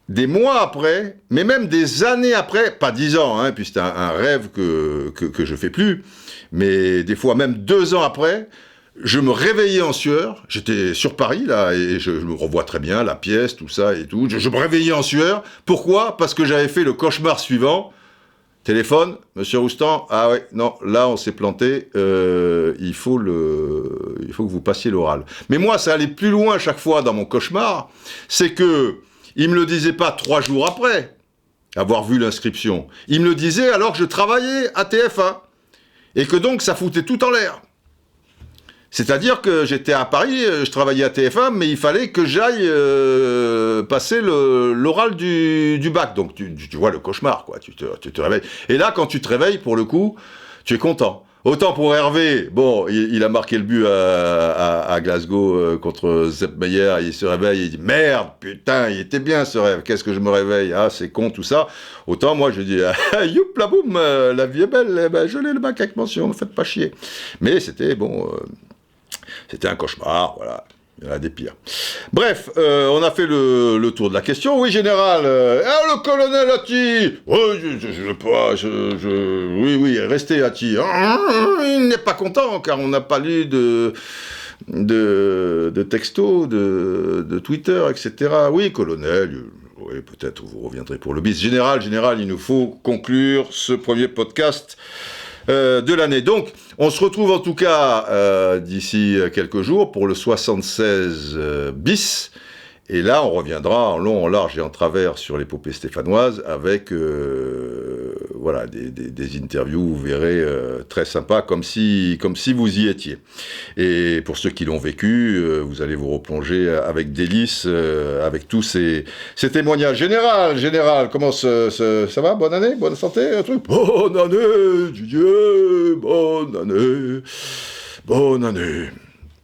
des mois après, mais même des années après, pas 10 ans, hein, puis c'était un rêve que je ne fais plus, mais des fois même 2 ans après, je me réveillais en sueur, j'étais sur Paris, là, et je me revois très bien, la pièce, tout ça et tout. Je me réveillais en sueur. Pourquoi ? Parce que j'avais fait le cauchemar suivant. Téléphone, monsieur Roustan, ah ouais, non, là on s'est planté, il faut que vous passiez l'oral. Mais moi, ça allait plus loin chaque fois dans mon cauchemar, c'est que il me le disait pas 3 jours après avoir vu l'inscription. Il me le disait alors que je travaillais à TF1, et que donc ça foutait tout en l'air. C'est-à-dire que j'étais à Paris, je travaillais à TF1, mais il fallait que j'aille passer l'oral du bac. Donc tu vois le cauchemar, quoi. Tu te réveilles. Et là, quand tu te réveilles, pour le coup, tu es content. Autant pour Hervé, bon, il a marqué le but à Glasgow contre Sepp Maier, il se réveille, il dit « Merde, putain, il était bien ce rêve, qu'est-ce que je me réveille, ah, c'est con, tout ça. » Autant moi, je dis « Youp, la boum, la vie est belle, je l'ai le bac avec mention, ne me faites pas chier. » Mais c'était, bon... C'était un cauchemar, voilà. Il y en a des pires. Bref, on a fait le tour de la question. Oui, général. Le colonel Atti. Oui, restez Atti. Il n'est pas content, car on n'a pas lu de textos, de Twitter, etc. Oui, colonel. Oui, peut-être vous reviendrez pour le bis. Général, il nous faut conclure ce premier podcast de l'année. Donc, on se retrouve en tout cas d'ici quelques jours pour le 76 bis. Et là, on reviendra en long, en large et en travers sur l'épopée stéphanoise avec voilà, des interviews, vous verrez, très sympas, comme si vous y étiez. Et pour ceux qui l'ont vécu, vous allez vous replonger avec délice avec tous ces témoignages. Général, comment ça va ? Bonne année ? Bonne santé ? Un truc ? Bonne année, Didier ! Bonne année ! Bonne année !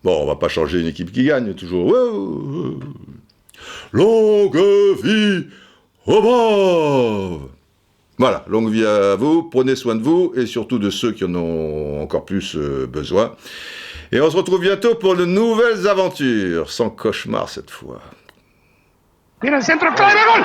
Bon, on va pas changer une équipe qui gagne, toujours. Longue vie aux braves. Voilà, longue vie à vous, prenez soin de vous, et surtout de ceux qui en ont encore plus besoin. Et on se retrouve bientôt pour de nouvelles aventures, sans cauchemar cette fois. Tira el centro, clave, gol.